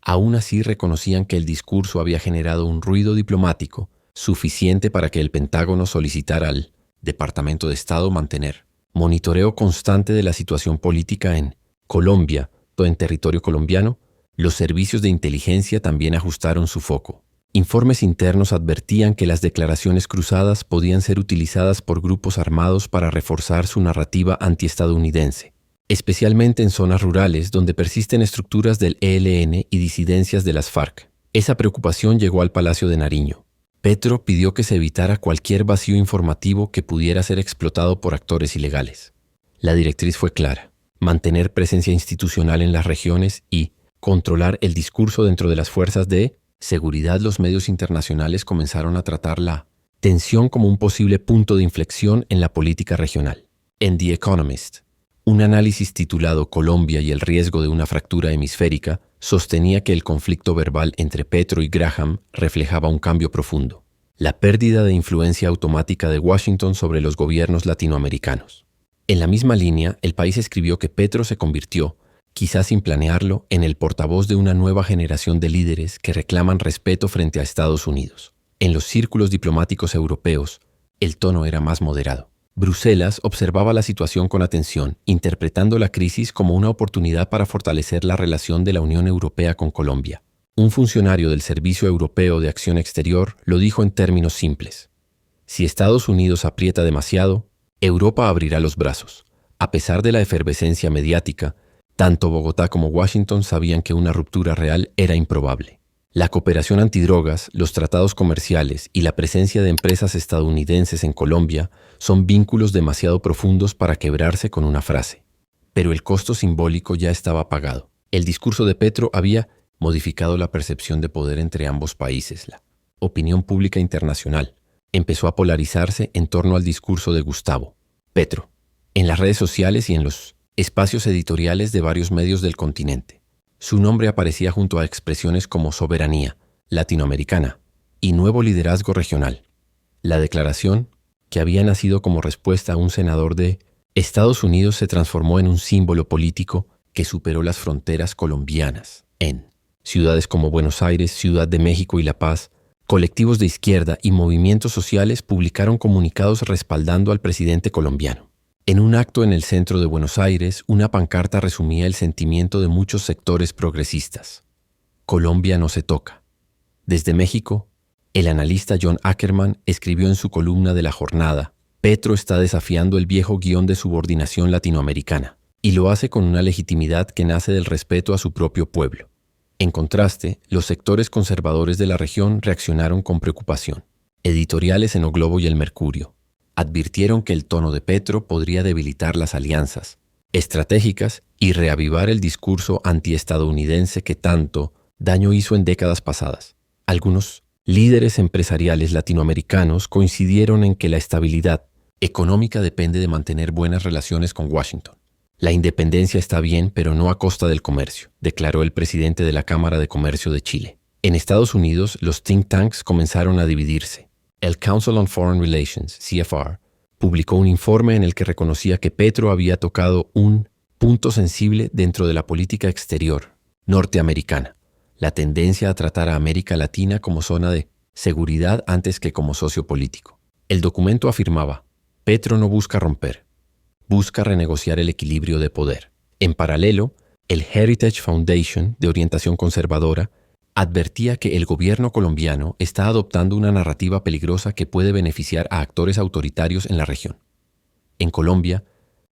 Aún así reconocían que el discurso había generado un ruido diplomático suficiente para que el Pentágono solicitara al Departamento de Estado mantener monitoreo constante de la situación política en Colombia o en territorio colombiano. Los servicios de inteligencia también ajustaron su foco. Informes internos advertían que las declaraciones cruzadas podían ser utilizadas por grupos armados para reforzar su narrativa antiestadounidense, especialmente en zonas rurales donde persisten estructuras del ELN y disidencias de las FARC. Esa preocupación llegó al Palacio de Nariño. Petro pidió que se evitara cualquier vacío informativo que pudiera ser explotado por actores ilegales. La directriz fue clara: mantener presencia institucional en las regiones y controlar el discurso dentro de las fuerzas de seguridad. Los medios internacionales comenzaron a tratar la tensión como un posible punto de inflexión en la política regional. En The Economist, un análisis titulado Colombia y el riesgo de una fractura hemisférica sostenía que el conflicto verbal entre Petro y Graham reflejaba un cambio profundo. la pérdida de influencia automática de Washington sobre los gobiernos latinoamericanos. En la misma línea, El País escribió que Petro se convirtió, quizás sin planearlo, en el portavoz de una nueva generación de líderes que reclaman respeto frente a Estados Unidos. En los círculos diplomáticos europeos, el tono era más moderado. Bruselas observaba la situación con atención, interpretando la crisis como una oportunidad para fortalecer la relación de la Unión Europea con Colombia. Un funcionario del Servicio Europeo de Acción Exterior lo dijo en términos simples. Si Estados Unidos aprieta demasiado, Europa abrirá los brazos. A pesar de la efervescencia mediática, tanto Bogotá como Washington sabían que una ruptura real era improbable. La cooperación antidrogas, los tratados comerciales y la presencia de empresas estadounidenses en Colombia son vínculos demasiado profundos para quebrarse con una frase. Pero el costo simbólico ya estaba pagado. El discurso de Petro había modificado la percepción de poder entre ambos países. La opinión pública internacional empezó a polarizarse en torno al discurso de Gustavo Petro, en las redes sociales y en los espacios editoriales de varios medios del continente. Su nombre aparecía junto a expresiones como soberanía latinoamericana y nuevo liderazgo regional. La declaración, que había nacido como respuesta a un senador de Estados Unidos, se transformó en un símbolo político que superó las fronteras colombianas. En ciudades como Buenos Aires, Ciudad de México y La Paz, colectivos de izquierda y movimientos sociales publicaron comunicados respaldando al presidente colombiano. En un acto en el centro de Buenos Aires, una pancarta resumía el sentimiento de muchos sectores progresistas. Colombia no se toca. Desde México, el analista John Ackerman escribió en su columna de La Jornada: Petro está desafiando el viejo guión de subordinación latinoamericana, y lo hace con una legitimidad que nace del respeto a su propio pueblo. En contraste, los sectores conservadores de la región reaccionaron con preocupación. Editoriales en O Globo y El Mercurio advirtieron que el tono de Petro podría debilitar las alianzas estratégicas y reavivar el discurso antiestadounidense que tanto daño hizo en décadas pasadas. Algunos líderes empresariales latinoamericanos coincidieron en que la estabilidad económica depende de mantener buenas relaciones con Washington. La independencia está bien, pero no a costa del comercio, declaró el presidente de la Cámara de Comercio de Chile. En Estados Unidos, los think tanks comenzaron a dividirse. El Council on Foreign Relations, CFR, publicó un informe en el que reconocía que Petro había tocado un punto sensible dentro de la política exterior norteamericana: la tendencia a tratar a América Latina como zona de seguridad antes que como socio político. El documento afirmaba: Petro no busca romper, busca renegociar el equilibrio de poder. En paralelo, el Heritage Foundation, de orientación conservadora, advertía que el gobierno colombiano está adoptando una narrativa peligrosa que puede beneficiar a actores autoritarios en la región. En Colombia,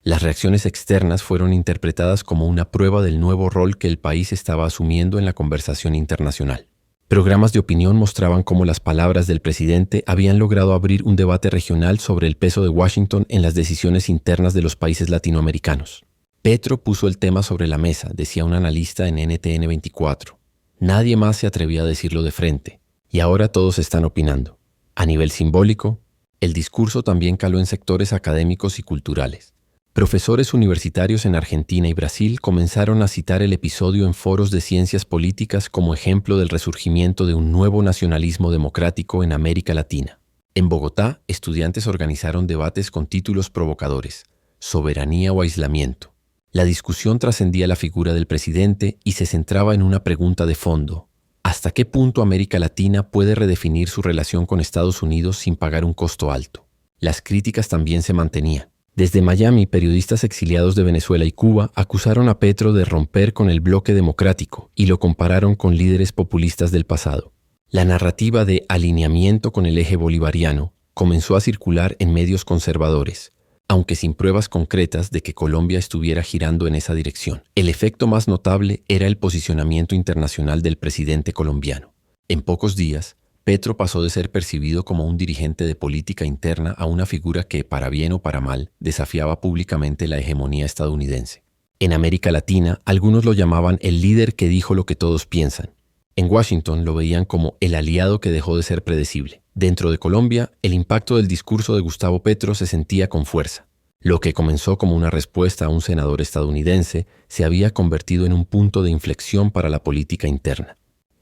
las reacciones externas fueron interpretadas como una prueba del nuevo rol que el país estaba asumiendo en la conversación internacional. Programas de opinión mostraban cómo las palabras del presidente habían logrado abrir un debate regional sobre el peso de Washington en las decisiones internas de los países latinoamericanos. Petro puso el tema sobre la mesa, decía un analista en NTN 24. Nadie más se atrevía a decirlo de frente, y ahora todos están opinando. A nivel simbólico, el discurso también caló en sectores académicos y culturales. Profesores universitarios en Argentina y Brasil comenzaron a citar el episodio en foros de ciencias políticas como ejemplo del resurgimiento de un nuevo nacionalismo democrático en América Latina. En Bogotá, estudiantes organizaron debates con títulos provocadores: soberanía o aislamiento. La discusión trascendía la figura del presidente y se centraba en una pregunta de fondo: ¿hasta qué punto América Latina puede redefinir su relación con Estados Unidos sin pagar un costo alto? Las críticas también se mantenían. Desde Miami, periodistas exiliados de Venezuela y Cuba acusaron a Petro de romper con el bloque democrático y lo compararon con líderes populistas del pasado. La narrativa de alineamiento con el eje bolivariano comenzó a circular en medios conservadores, aunque sin pruebas concretas de que Colombia estuviera girando en esa dirección. El efecto más notable era el posicionamiento internacional del presidente colombiano. En pocos días, Petro pasó de ser percibido como un dirigente de política interna a una figura que, para bien o para mal, desafiaba públicamente la hegemonía estadounidense. En América Latina, algunos lo llamaban el líder que dijo lo que todos piensan. En Washington lo veían como el aliado que dejó de ser predecible. Dentro de Colombia, el impacto del discurso de Gustavo Petro se sentía con fuerza. Lo que comenzó como una respuesta a un senador estadounidense se había convertido en un punto de inflexión para la política interna.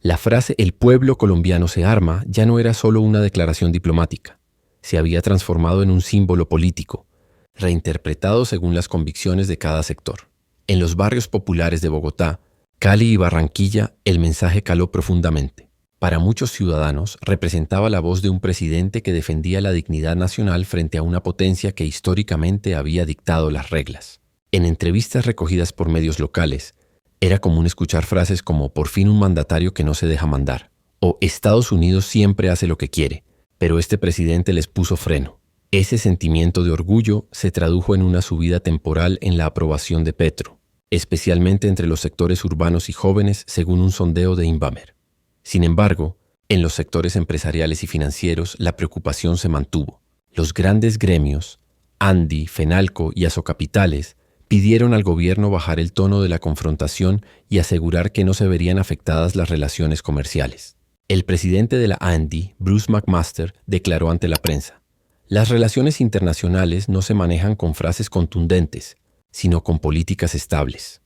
La frase «el pueblo colombiano se arma» ya no era solo una declaración diplomática. Se había transformado en un símbolo político, reinterpretado según las convicciones de cada sector. En los barrios populares de Bogotá, Cali y Barranquilla, el mensaje caló profundamente. Para muchos ciudadanos, representaba la voz de un presidente que defendía la dignidad nacional frente a una potencia que históricamente había dictado las reglas. En entrevistas recogidas por medios locales, era común escuchar frases como «por fin un mandatario que no se deja mandar» o «Estados Unidos siempre hace lo que quiere, pero este presidente les puso freno». Ese sentimiento de orgullo se tradujo en una subida temporal en la aprobación de Petro, especialmente entre los sectores urbanos y jóvenes, según un sondeo de Inbamer. Sin embargo, en los sectores empresariales y financieros la preocupación se mantuvo. Los grandes gremios, Andi, Fenalco y Asocapitales, pidieron al gobierno bajar el tono de la confrontación y asegurar que no se verían afectadas las relaciones comerciales. El presidente de la Andi, Bruce McMaster, declaró ante la prensa: «Las relaciones internacionales no se manejan con frases contundentes, sino con políticas estables».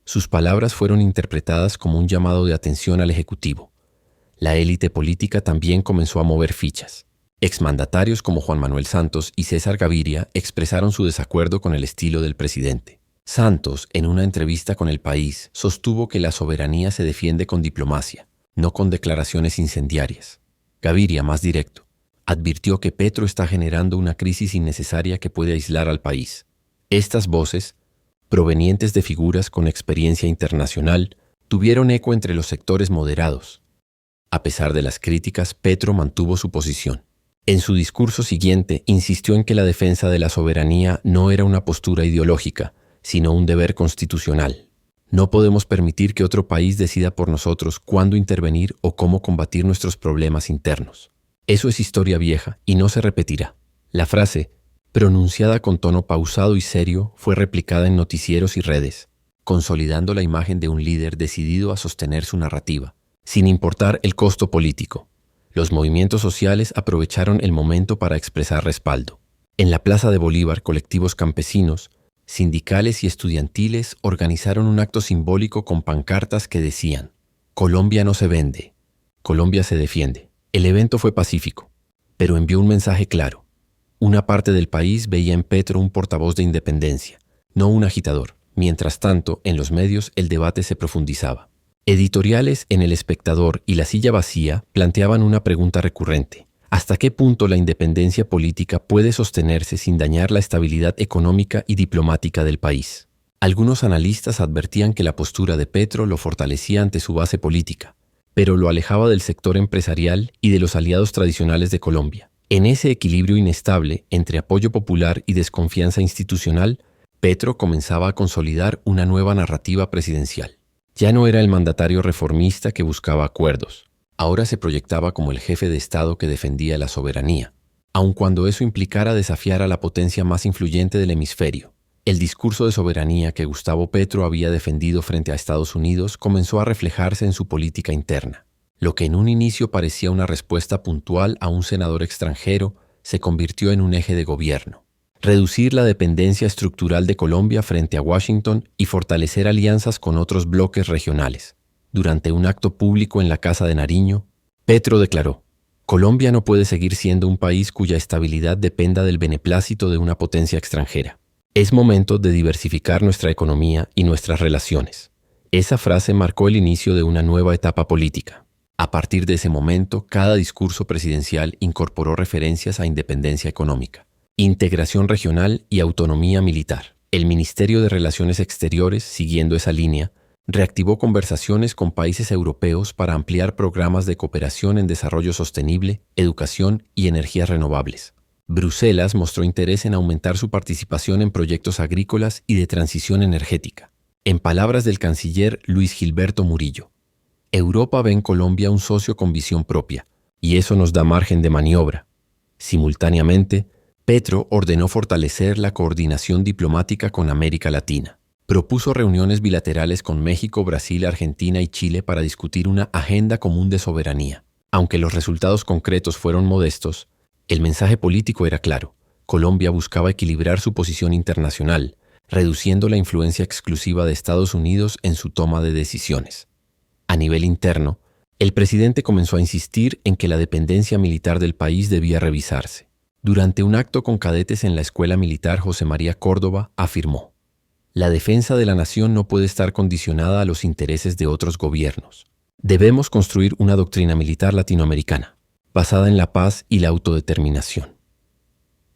Sus palabras fueron interpretadas como un llamado de atención al Ejecutivo. La élite política también comenzó a mover fichas. Exmandatarios como Juan Manuel Santos y César Gaviria expresaron su desacuerdo con el estilo del presidente. Santos, en una entrevista con El País, sostuvo que la soberanía se defiende con diplomacia, no con declaraciones incendiarias. Gaviria, más directo, advirtió que Petro está generando una crisis innecesaria que puede aislar al país. Estas voces, provenientes de figuras con experiencia internacional, tuvieron eco entre los sectores moderados. A pesar de las críticas, Petro mantuvo su posición. En su discurso siguiente, insistió en que la defensa de la soberanía no era una postura ideológica, sino un deber constitucional. No podemos permitir que otro país decida por nosotros cuándo intervenir o cómo combatir nuestros problemas internos. Eso es historia vieja y no se repetirá. La frase, pronunciada con tono pausado y serio, fue replicada en noticieros y redes, consolidando la imagen de un líder decidido a sostener su narrativa, sin importar el costo político. Los movimientos sociales aprovecharon el momento para expresar respaldo. En la Plaza de Bolívar, colectivos campesinos, sindicales y estudiantiles organizaron un acto simbólico con pancartas que decían: «Colombia no se vende, Colombia se defiende». El evento fue pacífico, pero envió un mensaje claro. Una parte del país veía en Petro un portavoz de independencia, no un agitador. Mientras tanto, en los medios el debate se profundizaba. Editoriales en El Espectador y La Silla Vacía planteaban una pregunta recurrente: ¿hasta qué punto la independencia política puede sostenerse sin dañar la estabilidad económica y diplomática del país? Algunos analistas advertían que la postura de Petro lo fortalecía ante su base política, pero lo alejaba del sector empresarial y de los aliados tradicionales de Colombia. En ese equilibrio inestable entre apoyo popular y desconfianza institucional, Petro comenzaba a consolidar una nueva narrativa presidencial. Ya no era el mandatario reformista que buscaba acuerdos. Ahora se proyectaba como el jefe de Estado que defendía la soberanía, aun cuando eso implicara desafiar a la potencia más influyente del hemisferio. El discurso de soberanía que Gustavo Petro había defendido frente a Estados Unidos comenzó a reflejarse en su política interna. Lo que en un inicio parecía una respuesta puntual a un senador extranjero se convirtió en un eje de gobierno. Reducir la dependencia estructural de Colombia frente a Washington y fortalecer alianzas con otros bloques regionales. Durante un acto público en la Casa de Nariño, Petro declaró: «Colombia no puede seguir siendo un país cuya estabilidad dependa del beneplácito de una potencia extranjera. Es momento de diversificar nuestra economía y nuestras relaciones». Esa frase marcó el inicio de una nueva etapa política. A partir de ese momento, cada discurso presidencial incorporó referencias a independencia económica, integración regional y autonomía militar. El Ministerio de Relaciones Exteriores, siguiendo esa línea, reactivó conversaciones con países europeos para ampliar programas de cooperación en desarrollo sostenible, educación y energías renovables. Bruselas mostró interés en aumentar su participación en proyectos agrícolas y de transición energética. En palabras del canciller Luis Gilberto Murillo, «Europa ve en Colombia un socio con visión propia, y eso nos da margen de maniobra». Simultáneamente, Petro ordenó fortalecer la coordinación diplomática con América Latina. Propuso reuniones bilaterales con México, Brasil, Argentina y Chile para discutir una agenda común de soberanía. Aunque los resultados concretos fueron modestos, el mensaje político era claro. Colombia buscaba equilibrar su posición internacional, reduciendo la influencia exclusiva de Estados Unidos en su toma de decisiones. A nivel interno, El presidente comenzó a insistir en que la dependencia militar del país debía revisarse. Durante un acto con cadetes en la Escuela Militar José María Córdoba, afirmó: «La defensa de la nación no puede estar condicionada a los intereses de otros gobiernos. Debemos construir una doctrina militar latinoamericana, basada en la paz y la autodeterminación».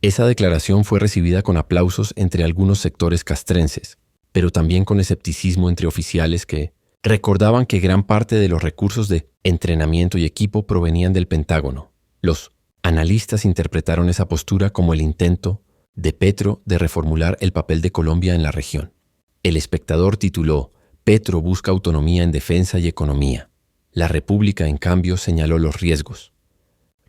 Esa declaración fue recibida con aplausos entre algunos sectores castrenses, pero también con escepticismo entre oficiales que recordaban que gran parte de los recursos de entrenamiento y equipo provenían del Pentágono. Los analistas interpretaron esa postura como el intento de Petro de reformular el papel de Colombia en la región. El Espectador tituló: «Petro busca autonomía en defensa y economía». La República, en cambio, señaló los riesgos.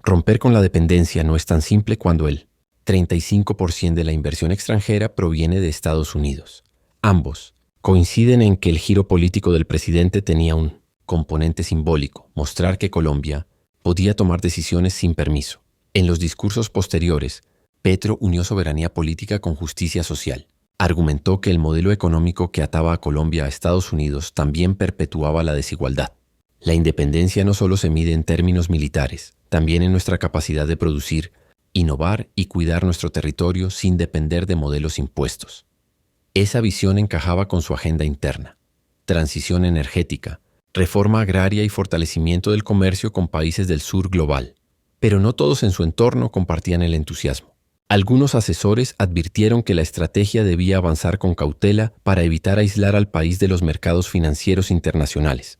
Romper con la dependencia no es tan simple cuando el 35% de la inversión extranjera proviene de Estados Unidos. Ambos coinciden en que el giro político del presidente tenía un componente simbólico: mostrar que Colombia podía tomar decisiones sin permiso. En los discursos posteriores, Petro unió soberanía política con justicia social. Argumentó que el modelo económico que ataba a Colombia a Estados Unidos también perpetuaba la desigualdad. La independencia no solo se mide en términos militares, también en nuestra capacidad de producir, innovar y cuidar nuestro territorio sin depender de modelos impuestos. Esa visión encajaba con su agenda interna: transición energética, reforma agraria y fortalecimiento del comercio con países del sur global. Pero no todos en su entorno compartían el entusiasmo. Algunos asesores advirtieron que la estrategia debía avanzar con cautela para evitar aislar al país de los mercados financieros internacionales.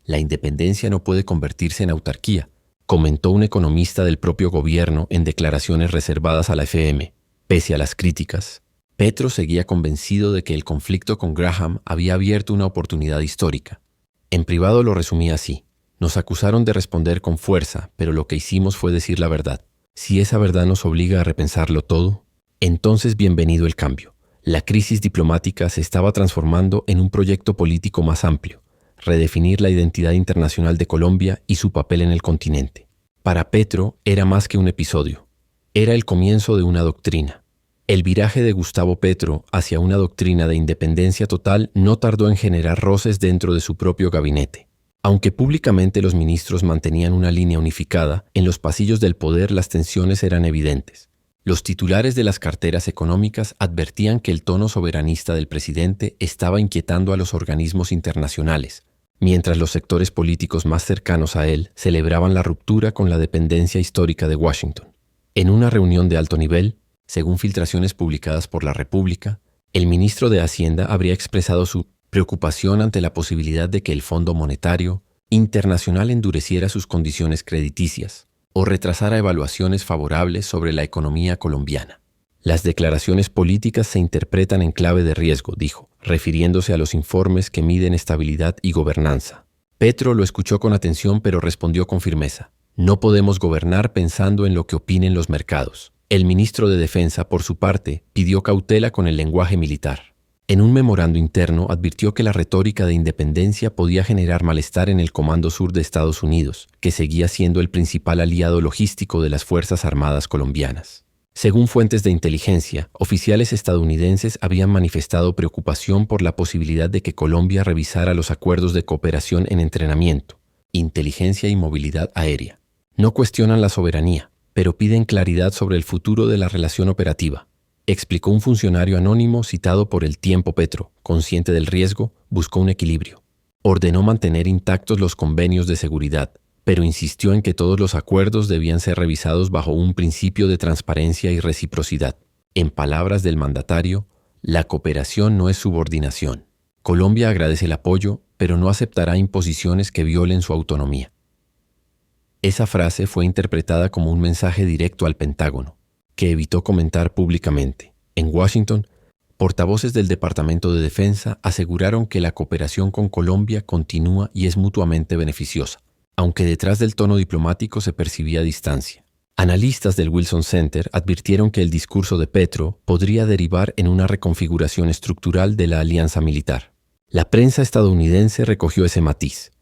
«La independencia no puede convertirse en autarquía», comentó un economista del propio gobierno en declaraciones reservadas a la FM. Pese a las críticas, Petro seguía convencido de que el conflicto con Graham había abierto una oportunidad histórica. En privado lo resumía así: «Nos acusaron de responder con fuerza, pero lo que hicimos fue decir la verdad. Si esa verdad nos obliga a repensarlo todo, entonces bienvenido el cambio». La crisis diplomática se estaba transformando en un proyecto político más amplio: redefinir la identidad internacional de Colombia y su papel en el continente. Para Petro era más que un episodio. Era el comienzo de una doctrina. El viraje de Gustavo Petro hacia una doctrina de independencia total no tardó en generar roces dentro de su propio gabinete. Aunque públicamente los ministros mantenían una línea unificada, en los pasillos del poder las tensiones eran evidentes. Los titulares de las carteras económicas advertían que el tono soberanista del presidente estaba inquietando a los organismos internacionales, mientras los sectores políticos más cercanos a él celebraban la ruptura con la dependencia histórica de Washington. En una reunión de alto nivel, según filtraciones publicadas por La República, el ministro de Hacienda habría expresado su preocupación ante la posibilidad de que el Fondo Monetario Internacional endureciera sus condiciones crediticias o retrasara evaluaciones favorables sobre la economía colombiana. «Las declaraciones políticas se interpretan en clave de riesgo», dijo, refiriéndose a los informes que miden estabilidad y gobernanza. Petro lo escuchó con atención, pero respondió con firmeza: «No podemos gobernar pensando en lo que opinen los mercados». El ministro de Defensa, por su parte, pidió cautela con el lenguaje militar. En un memorando interno advirtió que la retórica de independencia podía generar malestar en el Comando Sur de Estados Unidos, que seguía siendo el principal aliado logístico de las Fuerzas Armadas colombianas. Según fuentes de inteligencia, oficiales estadounidenses habían manifestado preocupación por la posibilidad de que Colombia revisara los acuerdos de cooperación en entrenamiento, inteligencia y movilidad aérea. No cuestionan la soberanía, pero piden claridad sobre el futuro de la relación operativa, explicó un funcionario anónimo citado por El Tiempo. Petro, consciente del riesgo, buscó un equilibrio. Ordenó mantener intactos los convenios de seguridad, pero insistió en que todos los acuerdos debían ser revisados bajo un principio de transparencia y reciprocidad. En palabras del mandatario, la cooperación no es subordinación. Colombia agradece el apoyo, pero no aceptará imposiciones que violen su autonomía. Esa frase fue interpretada como un mensaje directo al Pentágono, que evitó comentar públicamente. En Washington, portavoces del Departamento de Defensa aseguraron que la cooperación con Colombia continúa y es mutuamente beneficiosa, aunque detrás del tono diplomático se percibía distancia. Analistas del Wilson Center advirtieron que el discurso de Petro podría derivar en una reconfiguración estructural de la alianza militar. La prensa estadounidense recogió ese matiz.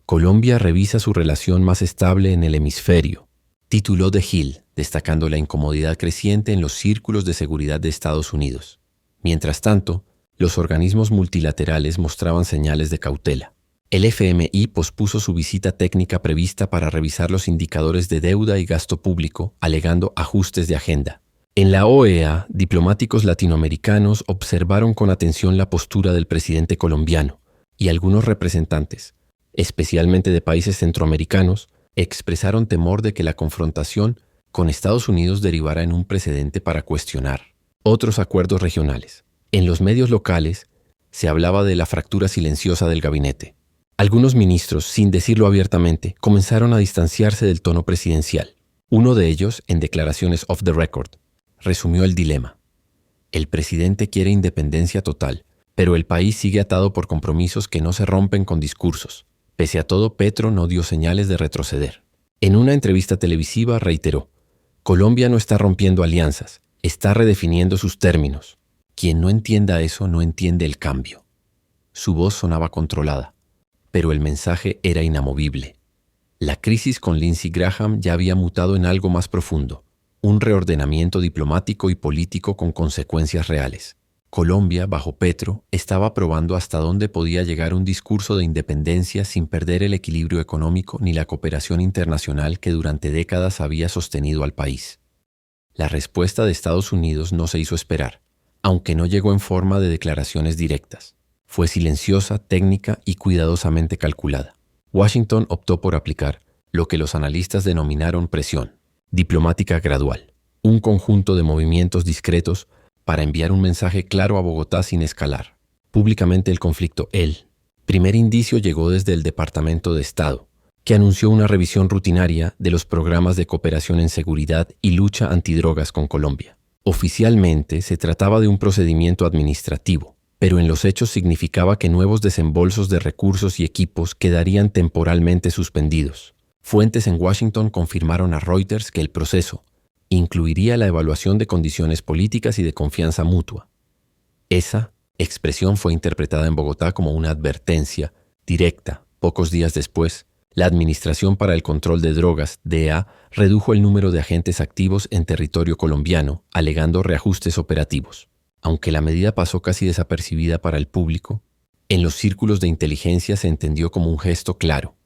«Colombia revisa su relación más estable en el hemisferio», tituló The Hill, destacando la incomodidad creciente en los círculos de seguridad de Estados Unidos. Mientras tanto, los organismos multilaterales mostraban señales de cautela. El FMI pospuso su visita técnica prevista para revisar los indicadores de deuda y gasto público, alegando ajustes de agenda. En la OEA, diplomáticos latinoamericanos observaron con atención la postura del presidente colombiano y algunos representantes, especialmente de países centroamericanos, expresaron temor de que la confrontación con Estados Unidos derivara en un precedente para cuestionar otros acuerdos regionales. En los medios locales se hablaba de la fractura silenciosa del gabinete. Algunos ministros, sin decirlo abiertamente, comenzaron a distanciarse del tono presidencial. Uno de ellos, en declaraciones off the record, resumió el dilema. El presidente quiere independencia total, pero el país sigue atado por compromisos que no se rompen con discursos. Pese a todo, Petro no dio señales de retroceder. En una entrevista televisiva reiteró: Colombia no está rompiendo alianzas, está redefiniendo sus términos. Quien no entienda eso no entiende el cambio. Su voz sonaba controlada, pero el mensaje era inamovible. La crisis con Lindsey Graham ya había mutado en algo más profundo, un reordenamiento diplomático y político con consecuencias reales. Colombia, bajo Petro, estaba probando hasta dónde podía llegar un discurso de independencia sin perder el equilibrio económico ni la cooperación internacional que durante décadas había sostenido al país. La respuesta de Estados Unidos no se hizo esperar, aunque no llegó en forma de declaraciones directas. Fue silenciosa, técnica y cuidadosamente calculada. Washington optó por aplicar lo que los analistas denominaron presión diplomática gradual, un conjunto de movimientos discretos para enviar un mensaje claro a Bogotá sin escalar públicamente el conflicto. El primer indicio llegó desde el Departamento de Estado, que anunció una revisión rutinaria de los programas de cooperación en seguridad y lucha antidrogas con Colombia. Oficialmente se trataba de un procedimiento administrativo, pero en los hechos significaba que nuevos desembolsos de recursos y equipos quedarían temporalmente suspendidos. Fuentes en Washington confirmaron a Reuters que el proceso incluiría la evaluación de condiciones políticas y de confianza mutua. Esa expresión fue interpretada en Bogotá como una advertencia directa. Pocos días después, la Administración para el Control de Drogas, DEA, redujo el número de agentes activos en territorio colombiano, alegando reajustes operativos. Aunque la medida pasó casi desapercibida para el público, en los círculos de inteligencia se entendió como un gesto claro.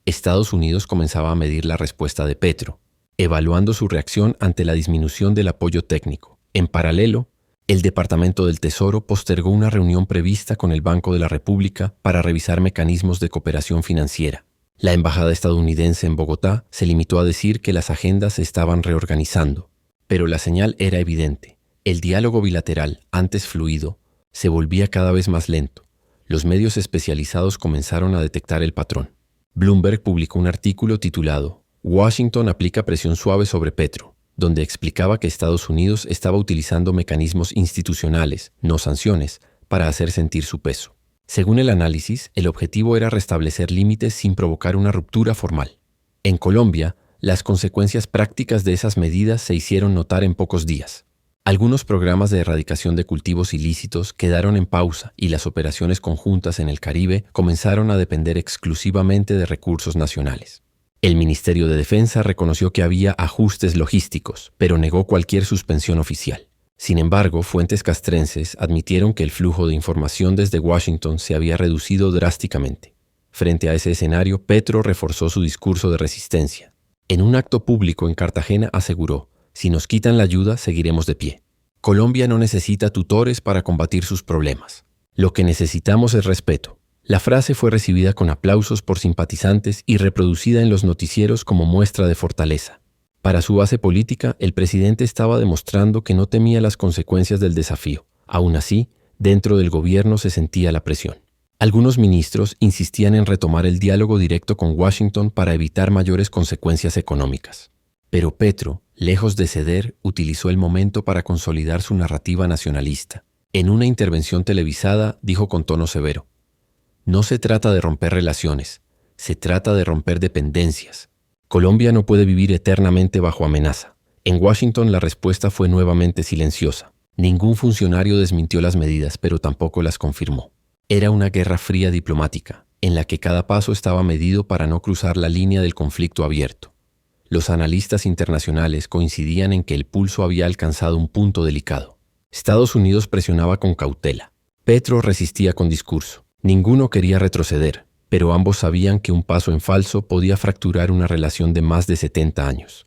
Estados Unidos comenzaba a medir la respuesta de Petro, evaluando su reacción ante la disminución del apoyo técnico. En paralelo, el Departamento del Tesoro postergó una reunión prevista con el Banco de la República para revisar mecanismos de cooperación financiera. La embajada estadounidense en Bogotá se limitó a decir que las agendas se estaban reorganizando, pero la señal era evidente. El diálogo bilateral, antes fluido, se volvía cada vez más lento. Los medios especializados comenzaron a detectar el patrón. Bloomberg publicó un artículo titulado «Washington aplica presión suave sobre Petro», donde explicaba que Estados Unidos estaba utilizando mecanismos institucionales, no sanciones, para hacer sentir su peso. Según el análisis, el objetivo era restablecer límites sin provocar una ruptura formal. En Colombia, las consecuencias prácticas de esas medidas se hicieron notar en pocos días. Algunos programas de erradicación de cultivos ilícitos quedaron en pausa y las operaciones conjuntas en el Caribe comenzaron a depender exclusivamente de recursos nacionales. El Ministerio de Defensa reconoció que había ajustes logísticos, pero negó cualquier suspensión oficial. Sin embargo, fuentes castrenses admitieron que el flujo de información desde Washington se había reducido drásticamente. Frente a ese escenario, Petro reforzó su discurso de resistencia. En un acto público en Cartagena aseguró: «Si nos quitan la ayuda, seguiremos de pie. Colombia no necesita tutores para combatir sus problemas. Lo que necesitamos es respeto». La frase fue recibida con aplausos por simpatizantes y reproducida en los noticieros como muestra de fortaleza. Para su base política, el presidente estaba demostrando que no temía las consecuencias del desafío. Aún así, dentro del gobierno se sentía la presión. Algunos ministros insistían en retomar el diálogo directo con Washington para evitar mayores consecuencias económicas. Pero Petro, lejos de ceder, utilizó el momento para consolidar su narrativa nacionalista. En una intervención televisada, dijo con tono severo: «No se trata de romper relaciones, se trata de romper dependencias. Colombia no puede vivir eternamente bajo amenaza». En Washington la respuesta fue nuevamente silenciosa. Ningún funcionario desmintió las medidas, pero tampoco las confirmó. Era una guerra fría diplomática, en la que cada paso estaba medido para no cruzar la línea del conflicto abierto. Los analistas internacionales coincidían en que el pulso había alcanzado un punto delicado. Estados Unidos presionaba con cautela. Petro resistía con discurso. Ninguno quería retroceder, pero ambos sabían que un paso en falso podía fracturar una relación de más de 70 años.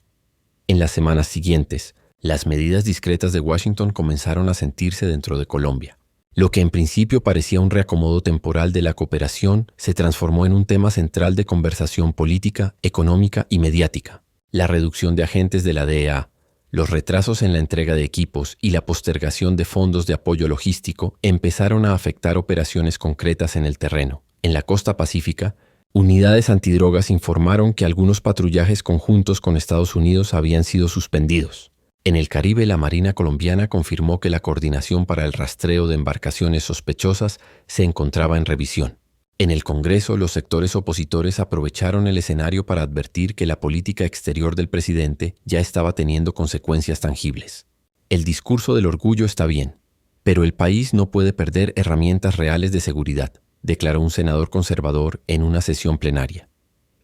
En las semanas siguientes, las medidas discretas de Washington comenzaron a sentirse dentro de Colombia. Lo que en principio parecía un reacomodo temporal de la cooperación se transformó en un tema central de conversación política, económica y mediática. La reducción de agentes de la DEA, los retrasos en la entrega de equipos y la postergación de fondos de apoyo logístico empezaron a afectar operaciones concretas en el terreno. En la costa pacífica, unidades antidrogas informaron que algunos patrullajes conjuntos con Estados Unidos habían sido suspendidos. En el Caribe, la Marina colombiana confirmó que la coordinación para el rastreo de embarcaciones sospechosas se encontraba en revisión. En el Congreso, los sectores opositores aprovecharon el escenario para advertir que la política exterior del presidente ya estaba teniendo consecuencias tangibles. El discurso del orgullo está bien, pero el país no puede perder herramientas reales de seguridad, declaró un senador conservador en una sesión plenaria.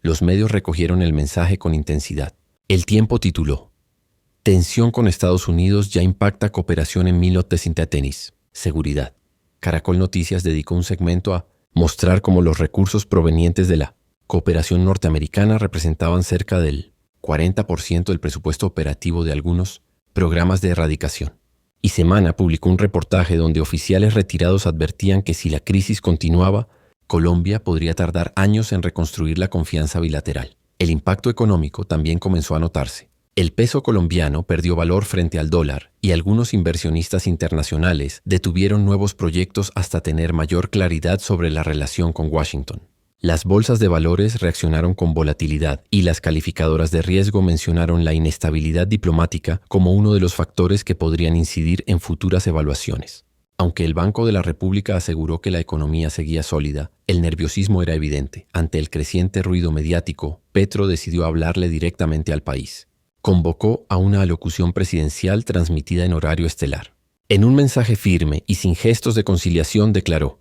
Los medios recogieron el mensaje con intensidad. El Tiempo tituló: Tensión con Estados Unidos ya impacta cooperación en Milotesintatenis. Seguridad. Caracol Noticias dedicó un segmento a mostrar cómo los recursos provenientes de la cooperación norteamericana representaban cerca del 40% del presupuesto operativo de algunos programas de erradicación. Y Semana publicó un reportaje donde oficiales retirados advertían que si la crisis continuaba, Colombia podría tardar años en reconstruir la confianza bilateral. El impacto económico también comenzó a notarse. El peso colombiano perdió valor frente al dólar y algunos inversionistas internacionales detuvieron nuevos proyectos hasta tener mayor claridad sobre la relación con Washington. Las bolsas de valores reaccionaron con volatilidad y las calificadoras de riesgo mencionaron la inestabilidad diplomática como uno de los factores que podrían incidir en futuras evaluaciones. Aunque el Banco de la República aseguró que la economía seguía sólida, el nerviosismo era evidente. Ante el creciente ruido mediático, Petro decidió hablarle directamente al país. Convocó a una alocución presidencial transmitida en horario estelar. En un mensaje firme y sin gestos de conciliación declaró: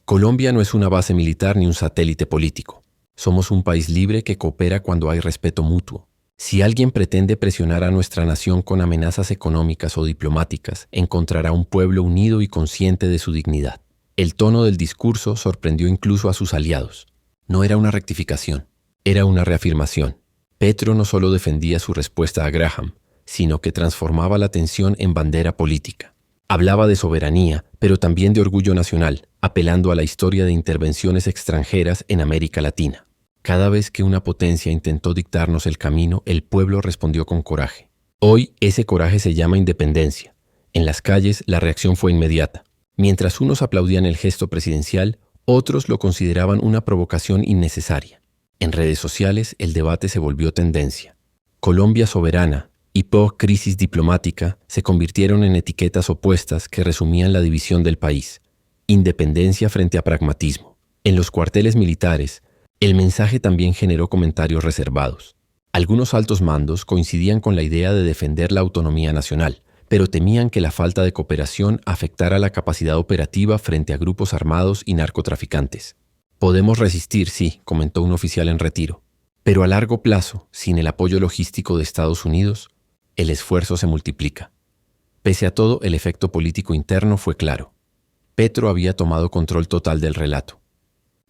Colombia no es una base militar ni un satélite político. Somos un país libre que coopera cuando hay respeto mutuo. Si alguien pretende presionar a nuestra nación con amenazas económicas o diplomáticas, encontrará un pueblo unido y consciente de su dignidad. El tono del discurso sorprendió incluso a sus aliados. No era una rectificación, era una reafirmación. Petro no solo defendía su respuesta a Graham, sino que transformaba la tensión en bandera política. Hablaba de soberanía, pero también de orgullo nacional, apelando a la historia de intervenciones extranjeras en América Latina. Cada vez que una potencia intentó dictarnos el camino, el pueblo respondió con coraje. Hoy ese coraje se llama independencia. En las calles la reacción fue inmediata. Mientras unos aplaudían el gesto presidencial, otros lo consideraban una provocación innecesaria. En redes sociales, el debate se volvió tendencia. Colombia soberana y post-crisis diplomática se convirtieron en etiquetas opuestas que resumían la división del país. Independencia frente a pragmatismo. En los cuarteles militares, el mensaje también generó comentarios reservados. Algunos altos mandos coincidían con la idea de defender la autonomía nacional, pero temían que la falta de cooperación afectara la capacidad operativa frente a grupos armados y narcotraficantes. Podemos resistir, sí, comentó un oficial en retiro, pero a largo plazo, sin el apoyo logístico de Estados Unidos, el esfuerzo se multiplica. Pese a todo, el efecto político interno fue claro. Petro había tomado control total del relato.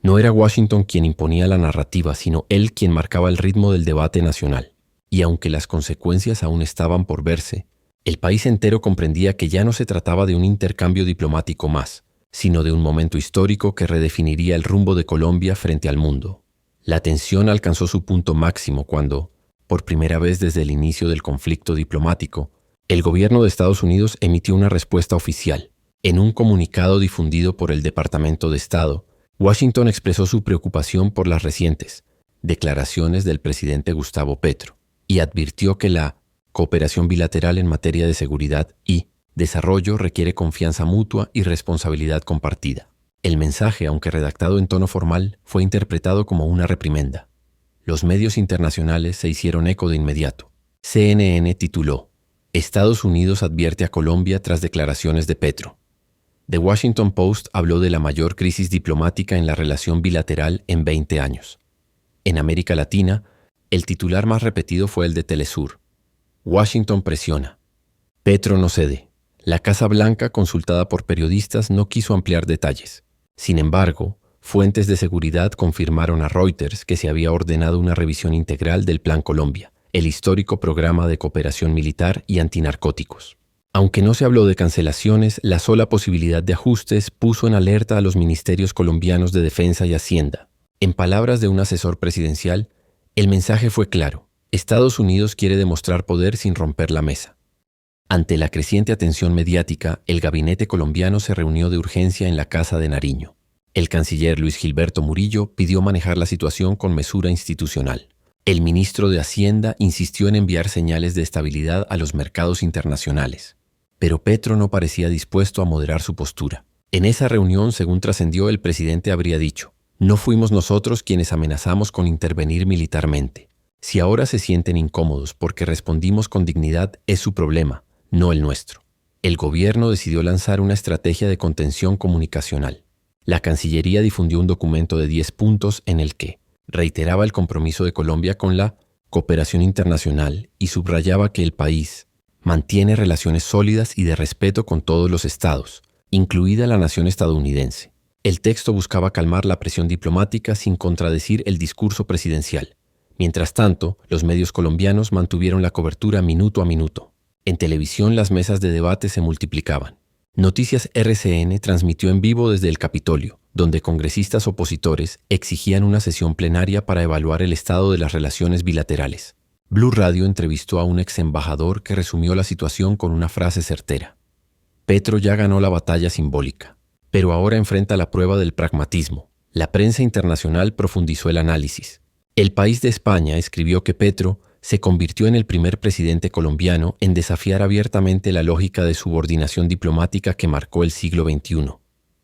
No era Washington quien imponía la narrativa, sino él quien marcaba el ritmo del debate nacional. Y aunque las consecuencias aún estaban por verse, el país entero comprendía que ya no se trataba de un intercambio diplomático más, sino de un momento histórico que redefiniría el rumbo de Colombia frente al mundo. La tensión alcanzó su punto máximo cuando, por primera vez desde el inicio del conflicto diplomático, el gobierno de Estados Unidos emitió una respuesta oficial. En un comunicado difundido por el Departamento de Estado, Washington expresó su preocupación por las recientes declaraciones del presidente Gustavo Petro y advirtió que la cooperación bilateral en materia de seguridad y desarrollo requiere confianza mutua y responsabilidad compartida. El mensaje, aunque redactado en tono formal, fue interpretado como una reprimenda. Los medios internacionales se hicieron eco de inmediato. CNN tituló: Estados Unidos advierte a Colombia tras declaraciones de Petro. The Washington Post habló de la mayor crisis diplomática en la relación bilateral en 20 años. En América Latina, el titular más repetido fue el de Telesur. Washington presiona. Petro no cede. La Casa Blanca, consultada por periodistas, no quiso ampliar detalles. Sin embargo, Fuentes de seguridad confirmaron a Reuters que se había ordenado una revisión integral del Plan Colombia, el histórico programa de cooperación militar y antinarcóticos. Aunque no se habló de cancelaciones, la sola posibilidad de ajustes puso en alerta a los ministerios colombianos de Defensa y Hacienda. En palabras de un asesor presidencial, el mensaje fue claro: Estados Unidos quiere demostrar poder sin romper la mesa. Ante la creciente atención mediática, el gabinete colombiano se reunió de urgencia en la Casa de Nariño. El canciller Luis Gilberto Murillo pidió manejar la situación con mesura institucional. El ministro de Hacienda insistió en enviar señales de estabilidad a los mercados internacionales. Pero Petro no parecía dispuesto a moderar su postura. En esa reunión, según trascendió, el presidente habría dicho: no fuimos nosotros quienes amenazamos con intervenir militarmente. Si ahora se sienten incómodos porque respondimos con dignidad, es su problema, no el nuestro. El gobierno decidió lanzar una estrategia de contención comunicacional. La Cancillería difundió un documento de 10 puntos en el que reiteraba el compromiso de Colombia con la cooperación internacional y subrayaba que el país mantiene relaciones sólidas y de respeto con todos los estados, incluida la nación estadounidense. El texto buscaba calmar la presión diplomática sin contradecir el discurso presidencial. Mientras tanto, los medios colombianos mantuvieron la cobertura minuto a minuto. En televisión las mesas de debate se multiplicaban. Noticias RCN transmitió en vivo desde el Capitolio, donde congresistas opositores exigían una sesión plenaria para evaluar el estado de las relaciones bilaterales. Blue Radio entrevistó a un ex embajador que resumió la situación con una frase certera: Petro ya ganó la batalla simbólica, pero ahora enfrenta la prueba del pragmatismo. La prensa internacional profundizó el análisis. El País de España escribió que Petro se convirtió en el primer presidente colombiano en desafiar abiertamente la lógica de subordinación diplomática que marcó el siglo XXI.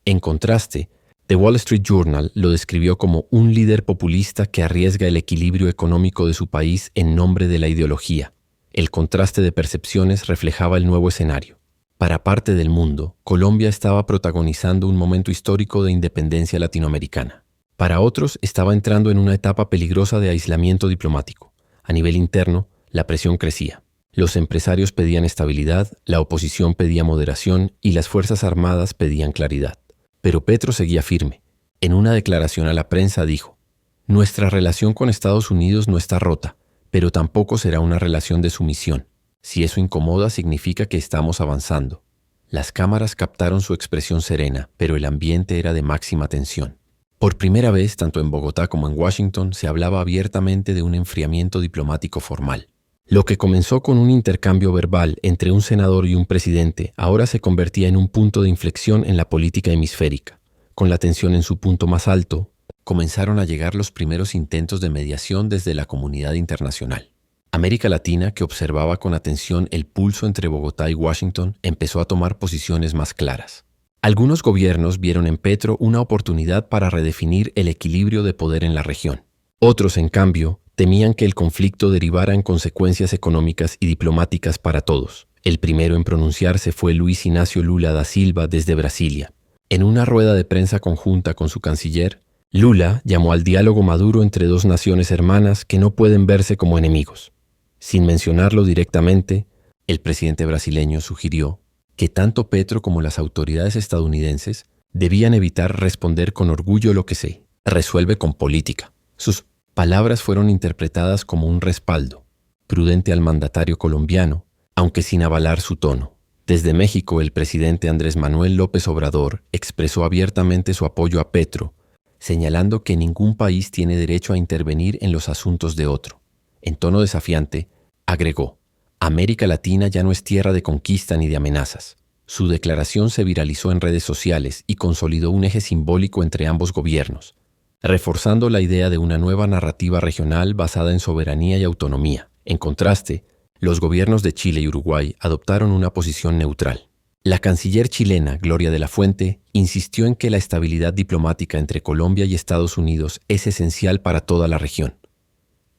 En contraste, The Wall Street Journal lo describió como un líder populista que arriesga el equilibrio económico de su país en nombre de la ideología. El contraste de percepciones reflejaba el nuevo escenario. Para parte del mundo, Colombia estaba protagonizando un momento histórico de independencia latinoamericana. Para otros, estaba entrando en una etapa peligrosa de aislamiento diplomático. A nivel interno, la presión crecía. Los empresarios pedían estabilidad, la oposición pedía moderación y las Fuerzas Armadas pedían claridad. Pero Petro seguía firme. En una declaración a la prensa dijo: nuestra relación con Estados Unidos no está rota, pero tampoco será una relación de sumisión. Si eso incomoda, significa que estamos avanzando. Las cámaras captaron su expresión serena, pero el ambiente era de máxima tensión. Por primera vez, tanto en Bogotá como en Washington, se hablaba abiertamente de un enfriamiento diplomático formal. Lo que comenzó con un intercambio verbal entre un senador y un presidente, ahora se convertía en un punto de inflexión en la política hemisférica. Con la tensión en su punto más alto, comenzaron a llegar los primeros intentos de mediación desde la comunidad internacional. América Latina, que observaba con atención el pulso entre Bogotá y Washington, empezó a tomar posiciones más claras. Algunos gobiernos vieron en Petro una oportunidad para redefinir el equilibrio de poder en la región. Otros, en cambio, temían que el conflicto derivara en consecuencias económicas y diplomáticas para todos. El primero en pronunciarse fue Luis Inácio Lula da Silva desde Brasilia. En una rueda de prensa conjunta con su canciller, Lula llamó al diálogo maduro entre dos naciones hermanas que no pueden verse como enemigos. Sin mencionarlo directamente, el presidente brasileño sugirió que tanto Petro como las autoridades estadounidenses debían evitar responder con orgullo lo que se resuelve con política. Sus palabras fueron interpretadas como un respaldo prudente al mandatario colombiano, aunque sin avalar su tono. Desde México, el presidente Andrés Manuel López Obrador expresó abiertamente su apoyo a Petro, señalando que ningún país tiene derecho a intervenir en los asuntos de otro. En tono desafiante, agregó: América Latina ya no es tierra de conquista ni de amenazas. Su declaración se viralizó en redes sociales y consolidó un eje simbólico entre ambos gobiernos, reforzando la idea de una nueva narrativa regional basada en soberanía y autonomía. En contraste, los gobiernos de Chile y Uruguay adoptaron una posición neutral. La canciller chilena, Gloria de la Fuente, insistió en que la estabilidad diplomática entre Colombia y Estados Unidos es esencial para toda la región.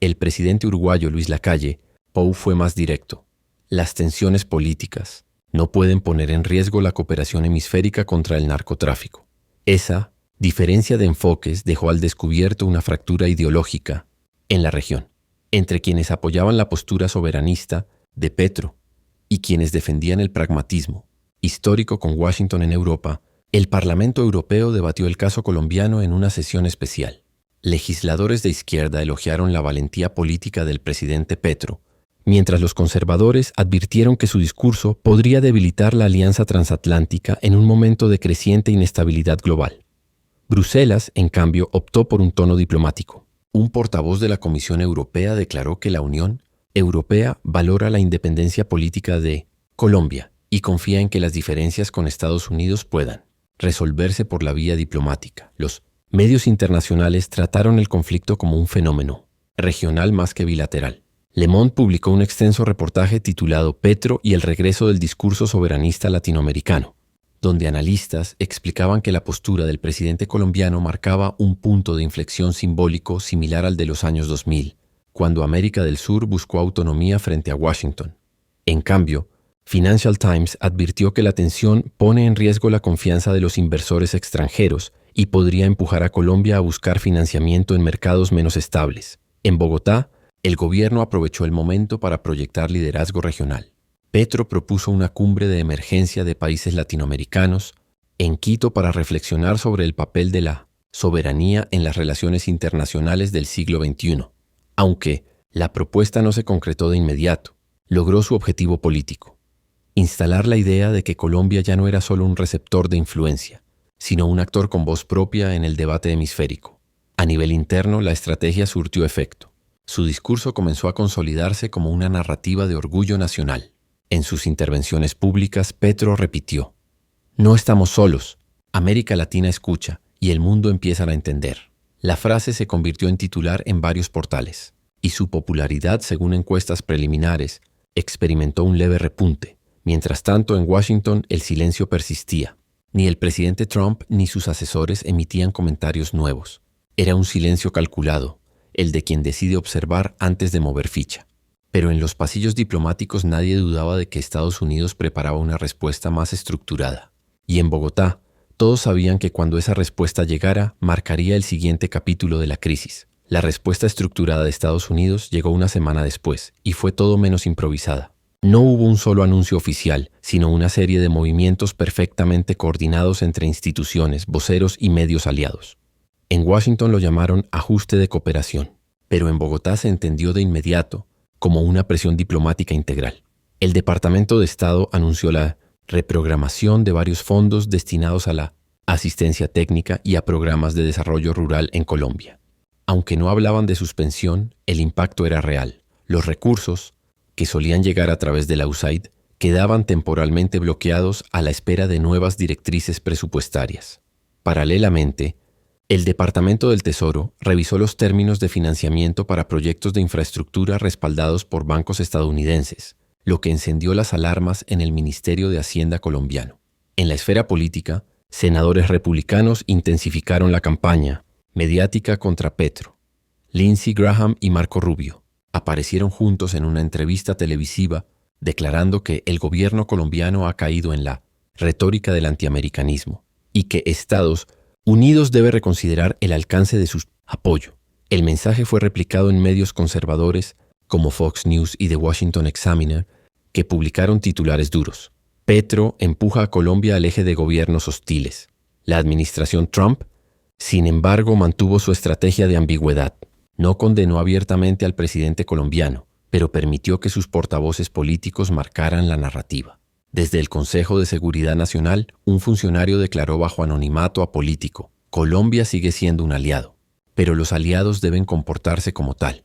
El presidente uruguayo Luis Lacalle Pou fue más directo. Las tensiones políticas no pueden poner en riesgo la cooperación hemisférica contra el narcotráfico. Esa diferencia de enfoques dejó al descubierto una fractura ideológica en la región, entre quienes apoyaban la postura soberanista de Petro y quienes defendían el pragmatismo histórico con Washington en Europa El Parlamento Europeo debatió el caso colombiano en una sesión especial. Legisladores de izquierda elogiaron la valentía política del presidente Petro, mientras los conservadores advirtieron que su discurso podría debilitar la alianza transatlántica en un momento de creciente inestabilidad global. Bruselas, en cambio, optó por un tono diplomático. Un portavoz de la Comisión Europea declaró que la Unión Europea valora la independencia política de Colombia y confía en que las diferencias con Estados Unidos puedan resolverse por la vía diplomática. Los medios internacionales trataron el conflicto como un fenómeno regional más que bilateral. Le Monde publicó un extenso reportaje titulado Petro y el regreso del discurso soberanista latinoamericano, donde analistas explicaban que la postura del presidente colombiano marcaba un punto de inflexión simbólico similar al de los años 2000, cuando América del Sur buscó autonomía frente a Washington. En cambio, Financial Times advirtió que la tensión pone en riesgo la confianza de los inversores extranjeros y podría empujar a Colombia a buscar financiamiento en mercados menos estables. En Bogotá, el gobierno aprovechó el momento para proyectar liderazgo regional. Petro propuso una cumbre de emergencia de países latinoamericanos en Quito para reflexionar sobre el papel de la soberanía en las relaciones internacionales del siglo XXI. Aunque la propuesta no se concretó de inmediato, logró su objetivo político: instalar la idea de que Colombia ya no era solo un receptor de influencia, sino un actor con voz propia en el debate hemisférico. A nivel interno, la estrategia surtió efecto. Su discurso comenzó a consolidarse como una narrativa de orgullo nacional. En sus intervenciones públicas, Petro repitió: "No estamos solos. América Latina escucha y el mundo empieza a entender". La frase se convirtió en titular en varios portales, y su popularidad, según encuestas preliminares, experimentó un leve repunte. Mientras tanto, en Washington el silencio persistía. Ni el presidente Trump ni sus asesores emitían comentarios nuevos. Era un silencio calculado, el de quien decide observar antes de mover ficha. Pero en los pasillos diplomáticos nadie dudaba de que Estados Unidos preparaba una respuesta más estructurada. Y en Bogotá, todos sabían que cuando esa respuesta llegara, marcaría el siguiente capítulo de la crisis. La respuesta estructurada de Estados Unidos llegó una semana después, y fue todo menos improvisada. No hubo un solo anuncio oficial, sino una serie de movimientos perfectamente coordinados entre instituciones, voceros y medios aliados. En Washington lo llamaron ajuste de cooperación, pero en Bogotá se entendió de inmediato como una presión diplomática integral. El Departamento de Estado anunció la reprogramación de varios fondos destinados a la asistencia técnica y a programas de desarrollo rural en Colombia. Aunque no hablaban de suspensión, el impacto era real. Los recursos, que solían llegar a través de la USAID, quedaban temporalmente bloqueados a la espera de nuevas directrices presupuestarias. Paralelamente, el Departamento del Tesoro revisó los términos de financiamiento para proyectos de infraestructura respaldados por bancos estadounidenses, lo que encendió las alarmas en el Ministerio de Hacienda colombiano. En la esfera política, senadores republicanos intensificaron la campaña mediática contra Petro. Lindsey Graham y Marco Rubio aparecieron juntos en una entrevista televisiva declarando que el gobierno colombiano ha caído en la retórica del antiamericanismo y que Estados Unidos debe reconsiderar el alcance de su apoyo. El mensaje fue replicado en medios conservadores como Fox News y The Washington Examiner, que publicaron titulares duros. Petro empuja a Colombia al eje de gobiernos hostiles. La administración Trump, sin embargo, mantuvo su estrategia de ambigüedad. No condenó abiertamente al presidente colombiano, pero permitió que sus portavoces políticos marcaran la narrativa. Desde el Consejo de Seguridad Nacional, un funcionario declaró bajo anonimato apolítico: Colombia sigue siendo un aliado, pero los aliados deben comportarse como tal.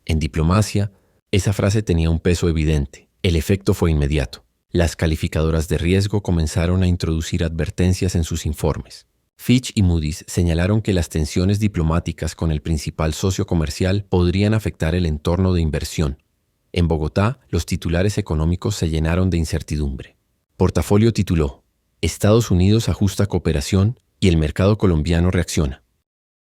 En diplomacia, esa frase tenía un peso evidente. El efecto fue inmediato. Las calificadoras de riesgo comenzaron a introducir advertencias en sus informes. Fitch y Moody's señalaron que las tensiones diplomáticas con el principal socio comercial podrían afectar el entorno de inversión. En Bogotá, los titulares económicos se llenaron de incertidumbre. Portafolio tituló: Estados Unidos ajusta cooperación y el mercado colombiano reacciona.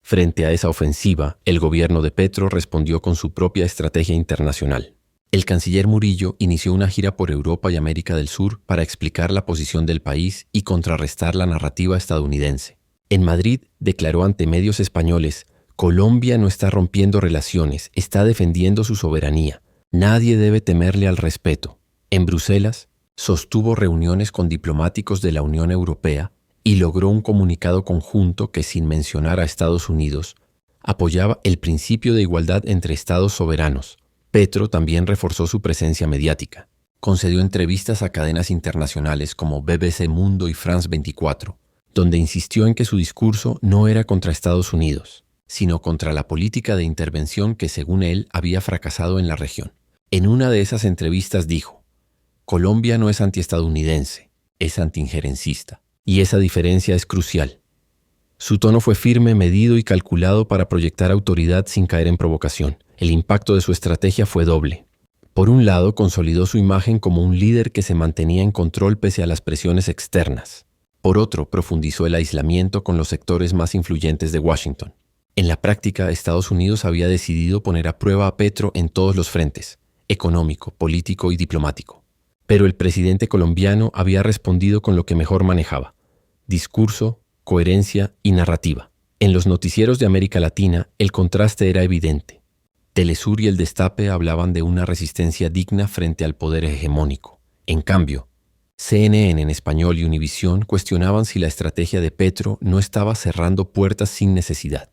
Frente a esa ofensiva, el gobierno de Petro respondió con su propia estrategia internacional. El canciller Murillo inició una gira por Europa y América del Sur para explicar la posición del país y contrarrestar la narrativa estadounidense. En Madrid declaró ante medios españoles: Colombia no está rompiendo relaciones, está defendiendo su soberanía. Nadie debe temerle al respeto. En Bruselas, sostuvo reuniones con diplomáticos de la Unión Europea y logró un comunicado conjunto que, sin mencionar a Estados Unidos, apoyaba el principio de igualdad entre estados soberanos. Petro también reforzó su presencia mediática. Concedió entrevistas a cadenas internacionales como BBC Mundo y France 24, donde insistió en que su discurso no era contra Estados Unidos, sino contra la política de intervención que, según él, había fracasado en la región. En una de esas entrevistas dijo: Colombia no es antiestadounidense, es antiinjerencista, y esa diferencia es crucial. Su tono fue firme, medido y calculado para proyectar autoridad sin caer en provocación. El impacto de su estrategia fue doble. Por un lado, consolidó su imagen como un líder que se mantenía en control pese a las presiones externas. Por otro, profundizó el aislamiento con los sectores más influyentes de Washington. En la práctica, Estados Unidos había decidido poner a prueba a Petro en todos los frentes: económico, político y diplomático. Pero el presidente colombiano había respondido con lo que mejor manejaba: discurso, coherencia y narrativa. En los noticieros de América Latina, el contraste era evidente. Telesur y El Destape hablaban de una resistencia digna frente al poder hegemónico. En cambio, CNN en español y Univisión cuestionaban si la estrategia de Petro no estaba cerrando puertas sin necesidad.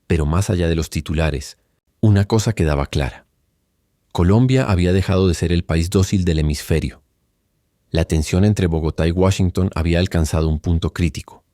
Pero más allá de los titulares, una cosa quedaba clara: Colombia había dejado de ser el país dócil del hemisferio. La tensión entre Bogotá y Washington había alcanzado un punto crítico.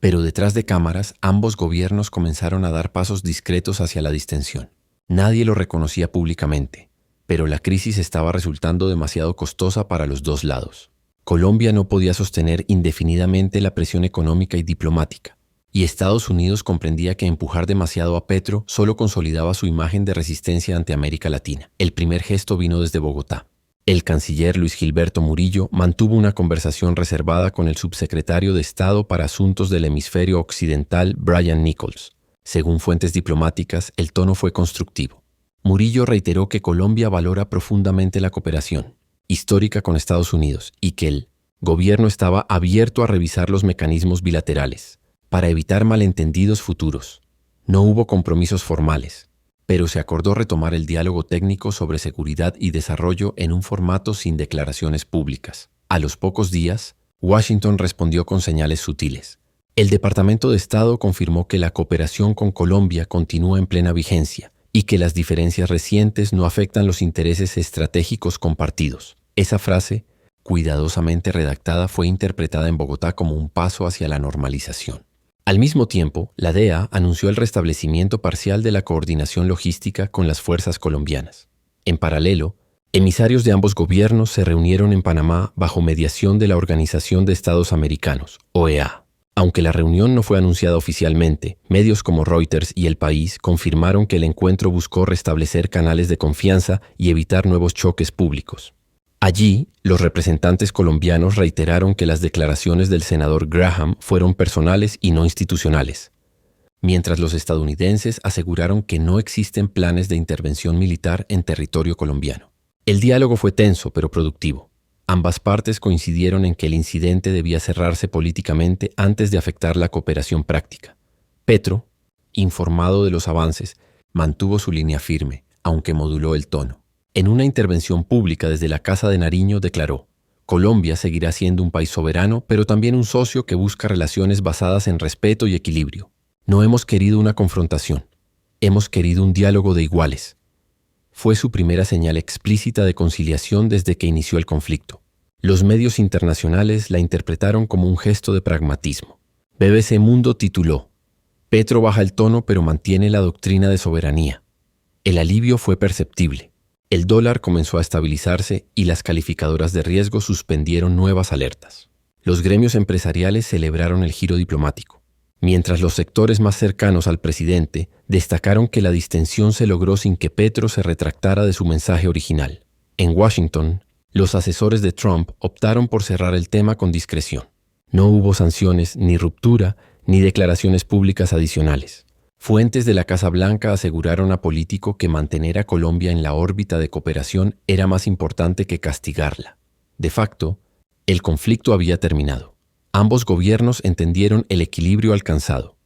Pero detrás de cámaras, ambos gobiernos comenzaron a dar pasos discretos hacia la distensión. Nadie lo reconocía públicamente, pero la crisis estaba resultando demasiado costosa para los dos lados. Colombia no podía sostener indefinidamente la presión económica y diplomática, y Estados Unidos comprendía que empujar demasiado a Petro solo consolidaba su imagen de resistencia ante América Latina. El primer gesto vino desde Bogotá. El canciller Luis Gilberto Murillo mantuvo una conversación reservada con el subsecretario de Estado para Asuntos del Hemisferio Occidental, Brian Nichols. Según fuentes diplomáticas, el tono fue constructivo. Murillo reiteró que Colombia valora profundamente la cooperación histórica con Estados Unidos y que el gobierno estaba abierto a revisar los mecanismos bilaterales para evitar malentendidos futuros. No hubo compromisos formales, pero se acordó retomar el diálogo técnico sobre seguridad y desarrollo en un formato sin declaraciones públicas. A los pocos días, Washington respondió con señales sutiles. El Departamento de Estado confirmó que la cooperación con Colombia continúa en plena vigencia y que las diferencias recientes no afectan los intereses estratégicos compartidos. Esa frase, cuidadosamente redactada, fue interpretada en Bogotá como un paso hacia la normalización. Al mismo tiempo, la DEA anunció el restablecimiento parcial de la coordinación logística con las fuerzas colombianas. En paralelo, emisarios de ambos gobiernos se reunieron en Panamá bajo mediación de la Organización de Estados Americanos, OEA. Aunque la reunión no fue anunciada oficialmente, medios como Reuters y El País confirmaron que el encuentro buscó restablecer canales de confianza y evitar nuevos choques públicos. Allí, los representantes colombianos reiteraron que las declaraciones del senador Graham fueron personales y no institucionales, mientras los estadounidenses aseguraron que no existen planes de intervención militar en territorio colombiano. El diálogo fue tenso pero productivo. Ambas partes coincidieron en que el incidente debía cerrarse políticamente antes de afectar la cooperación práctica. Petro, informado de los avances, mantuvo su línea firme, aunque moduló el tono. En una intervención pública desde la Casa de Nariño declaró: Colombia seguirá siendo un país soberano, pero también un socio que busca relaciones basadas en respeto y equilibrio. No hemos querido una confrontación, hemos querido un diálogo de iguales. Fue su primera señal explícita de conciliación desde que inició el conflicto. Los medios internacionales la interpretaron como un gesto de pragmatismo. BBC Mundo tituló: Petro baja el tono pero mantiene la doctrina de soberanía. El alivio fue perceptible. El dólar comenzó a estabilizarse y las calificadoras de riesgo suspendieron nuevas alertas. Los gremios empresariales celebraron el giro diplomático, mientras los sectores más cercanos al presidente destacaron que la distensión se logró sin que Petro se retractara de su mensaje original. En Washington, los asesores de Trump optaron por cerrar el tema con discreción. No hubo sanciones, ni ruptura, ni declaraciones públicas adicionales. Fuentes de la Casa Blanca aseguraron a Político que mantener a Colombia en la órbita de cooperación era más importante que castigarla. De facto, el conflicto había terminado. Ambos gobiernos entendieron el equilibrio alcanzado.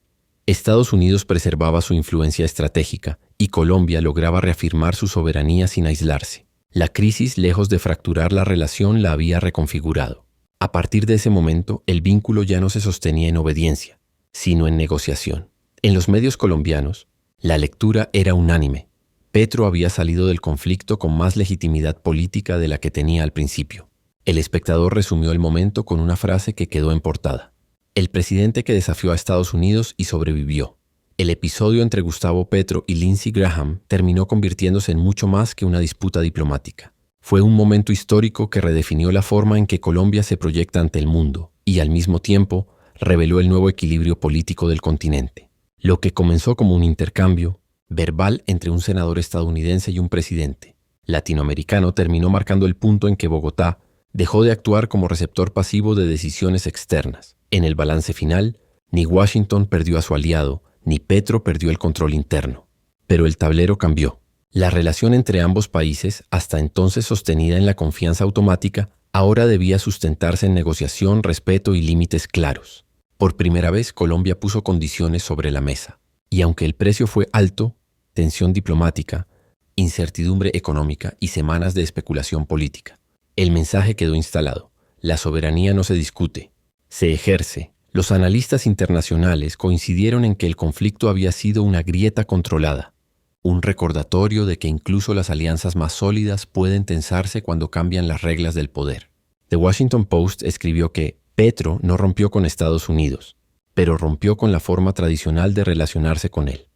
Estados Unidos preservaba su influencia estratégica y Colombia lograba reafirmar su soberanía sin aislarse. La crisis, lejos de fracturar la relación, la había reconfigurado. A partir de ese momento, el vínculo ya no se sostenía en obediencia, sino en negociación. En los medios colombianos, la lectura era unánime. Petro había salido del conflicto con más legitimidad política de la que tenía al principio. El Espectador resumió el momento con una frase que quedó en portada: el presidente que desafió a Estados Unidos y sobrevivió. El episodio entre Gustavo Petro y Lindsey Graham terminó convirtiéndose en mucho más que una disputa diplomática. Fue un momento histórico que redefinió la forma en que Colombia se proyecta ante el mundo y, al mismo tiempo, reveló el nuevo equilibrio político del continente. Lo que comenzó como un intercambio verbal entre un senador estadounidense y un presidente latinoamericano terminó marcando el punto en que Bogotá dejó de actuar como receptor pasivo de decisiones externas. En el balance final, ni Washington perdió a su aliado, ni Petro perdió el control interno. Pero el tablero cambió. La relación entre ambos países, hasta entonces sostenida en la confianza automática, ahora debía sustentarse en negociación, respeto y límites claros. Por primera vez, Colombia puso condiciones sobre la mesa. Y aunque el precio fue alto, tensión diplomática, incertidumbre económica y semanas de especulación política, el mensaje quedó instalado. La soberanía no se discute, se ejerce. Los analistas internacionales coincidieron en que el conflicto había sido una grieta controlada, un recordatorio de que incluso las alianzas más sólidas pueden tensarse cuando cambian las reglas del poder. The Washington Post escribió que Petro no rompió con Estados Unidos, pero rompió con la forma tradicional de relacionarse con él.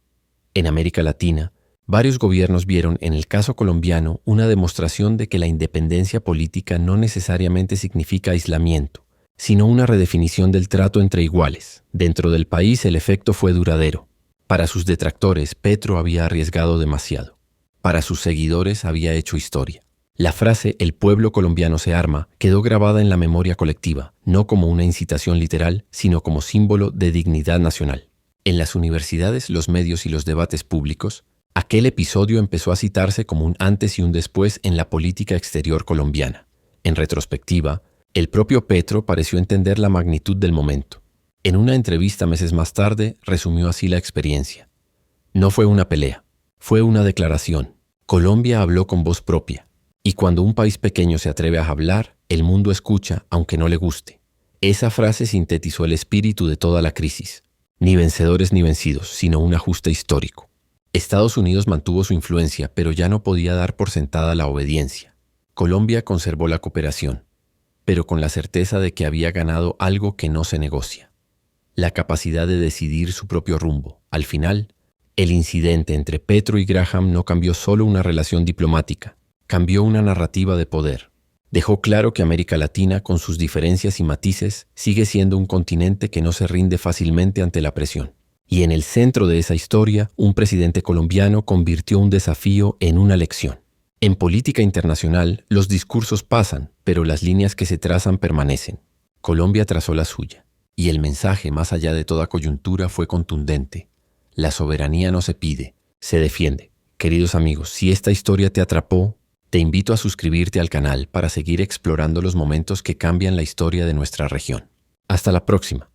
En América Latina, varios gobiernos vieron en el caso colombiano una demostración de que la independencia política no necesariamente significa aislamiento, sino una redefinición del trato entre iguales. Dentro del país el efecto fue duradero. Para sus detractores, Petro había arriesgado demasiado. Para sus seguidores había hecho historia. La frase «el pueblo colombiano se arma» quedó grabada en la memoria colectiva, no como una incitación literal, sino como símbolo de dignidad nacional. En las universidades, los medios y los debates públicos, aquel episodio empezó a citarse como un antes y un después en la política exterior colombiana. En retrospectiva, el propio Petro pareció entender la magnitud del momento. En una entrevista meses más tarde, resumió así la experiencia. No fue una pelea, fue una declaración. Colombia habló con voz propia. Y cuando un país pequeño se atreve a hablar, el mundo escucha, aunque no le guste. Esa frase sintetizó el espíritu de toda la crisis. Ni vencedores ni vencidos, sino un ajuste histórico. Estados Unidos mantuvo su influencia, pero ya no podía dar por sentada la obediencia. Colombia conservó la cooperación, pero con la certeza de que había ganado algo que no se negocia: la capacidad de decidir su propio rumbo. Al final, el incidente entre Petro y Graham no cambió solo una relación diplomática, cambió una narrativa de poder. Dejó claro que América Latina, con sus diferencias y matices, sigue siendo un continente que no se rinde fácilmente ante la presión. Y en el centro de esa historia, un presidente colombiano convirtió un desafío en una lección. En política internacional, los discursos pasan, pero las líneas que se trazan permanecen. Colombia trazó la suya. Y el mensaje, más allá de toda coyuntura, fue contundente. La soberanía no se pide, se defiende. Queridos amigos, si esta historia te atrapó, te invito a suscribirte al canal para seguir explorando los momentos que cambian la historia de nuestra región. Hasta la próxima.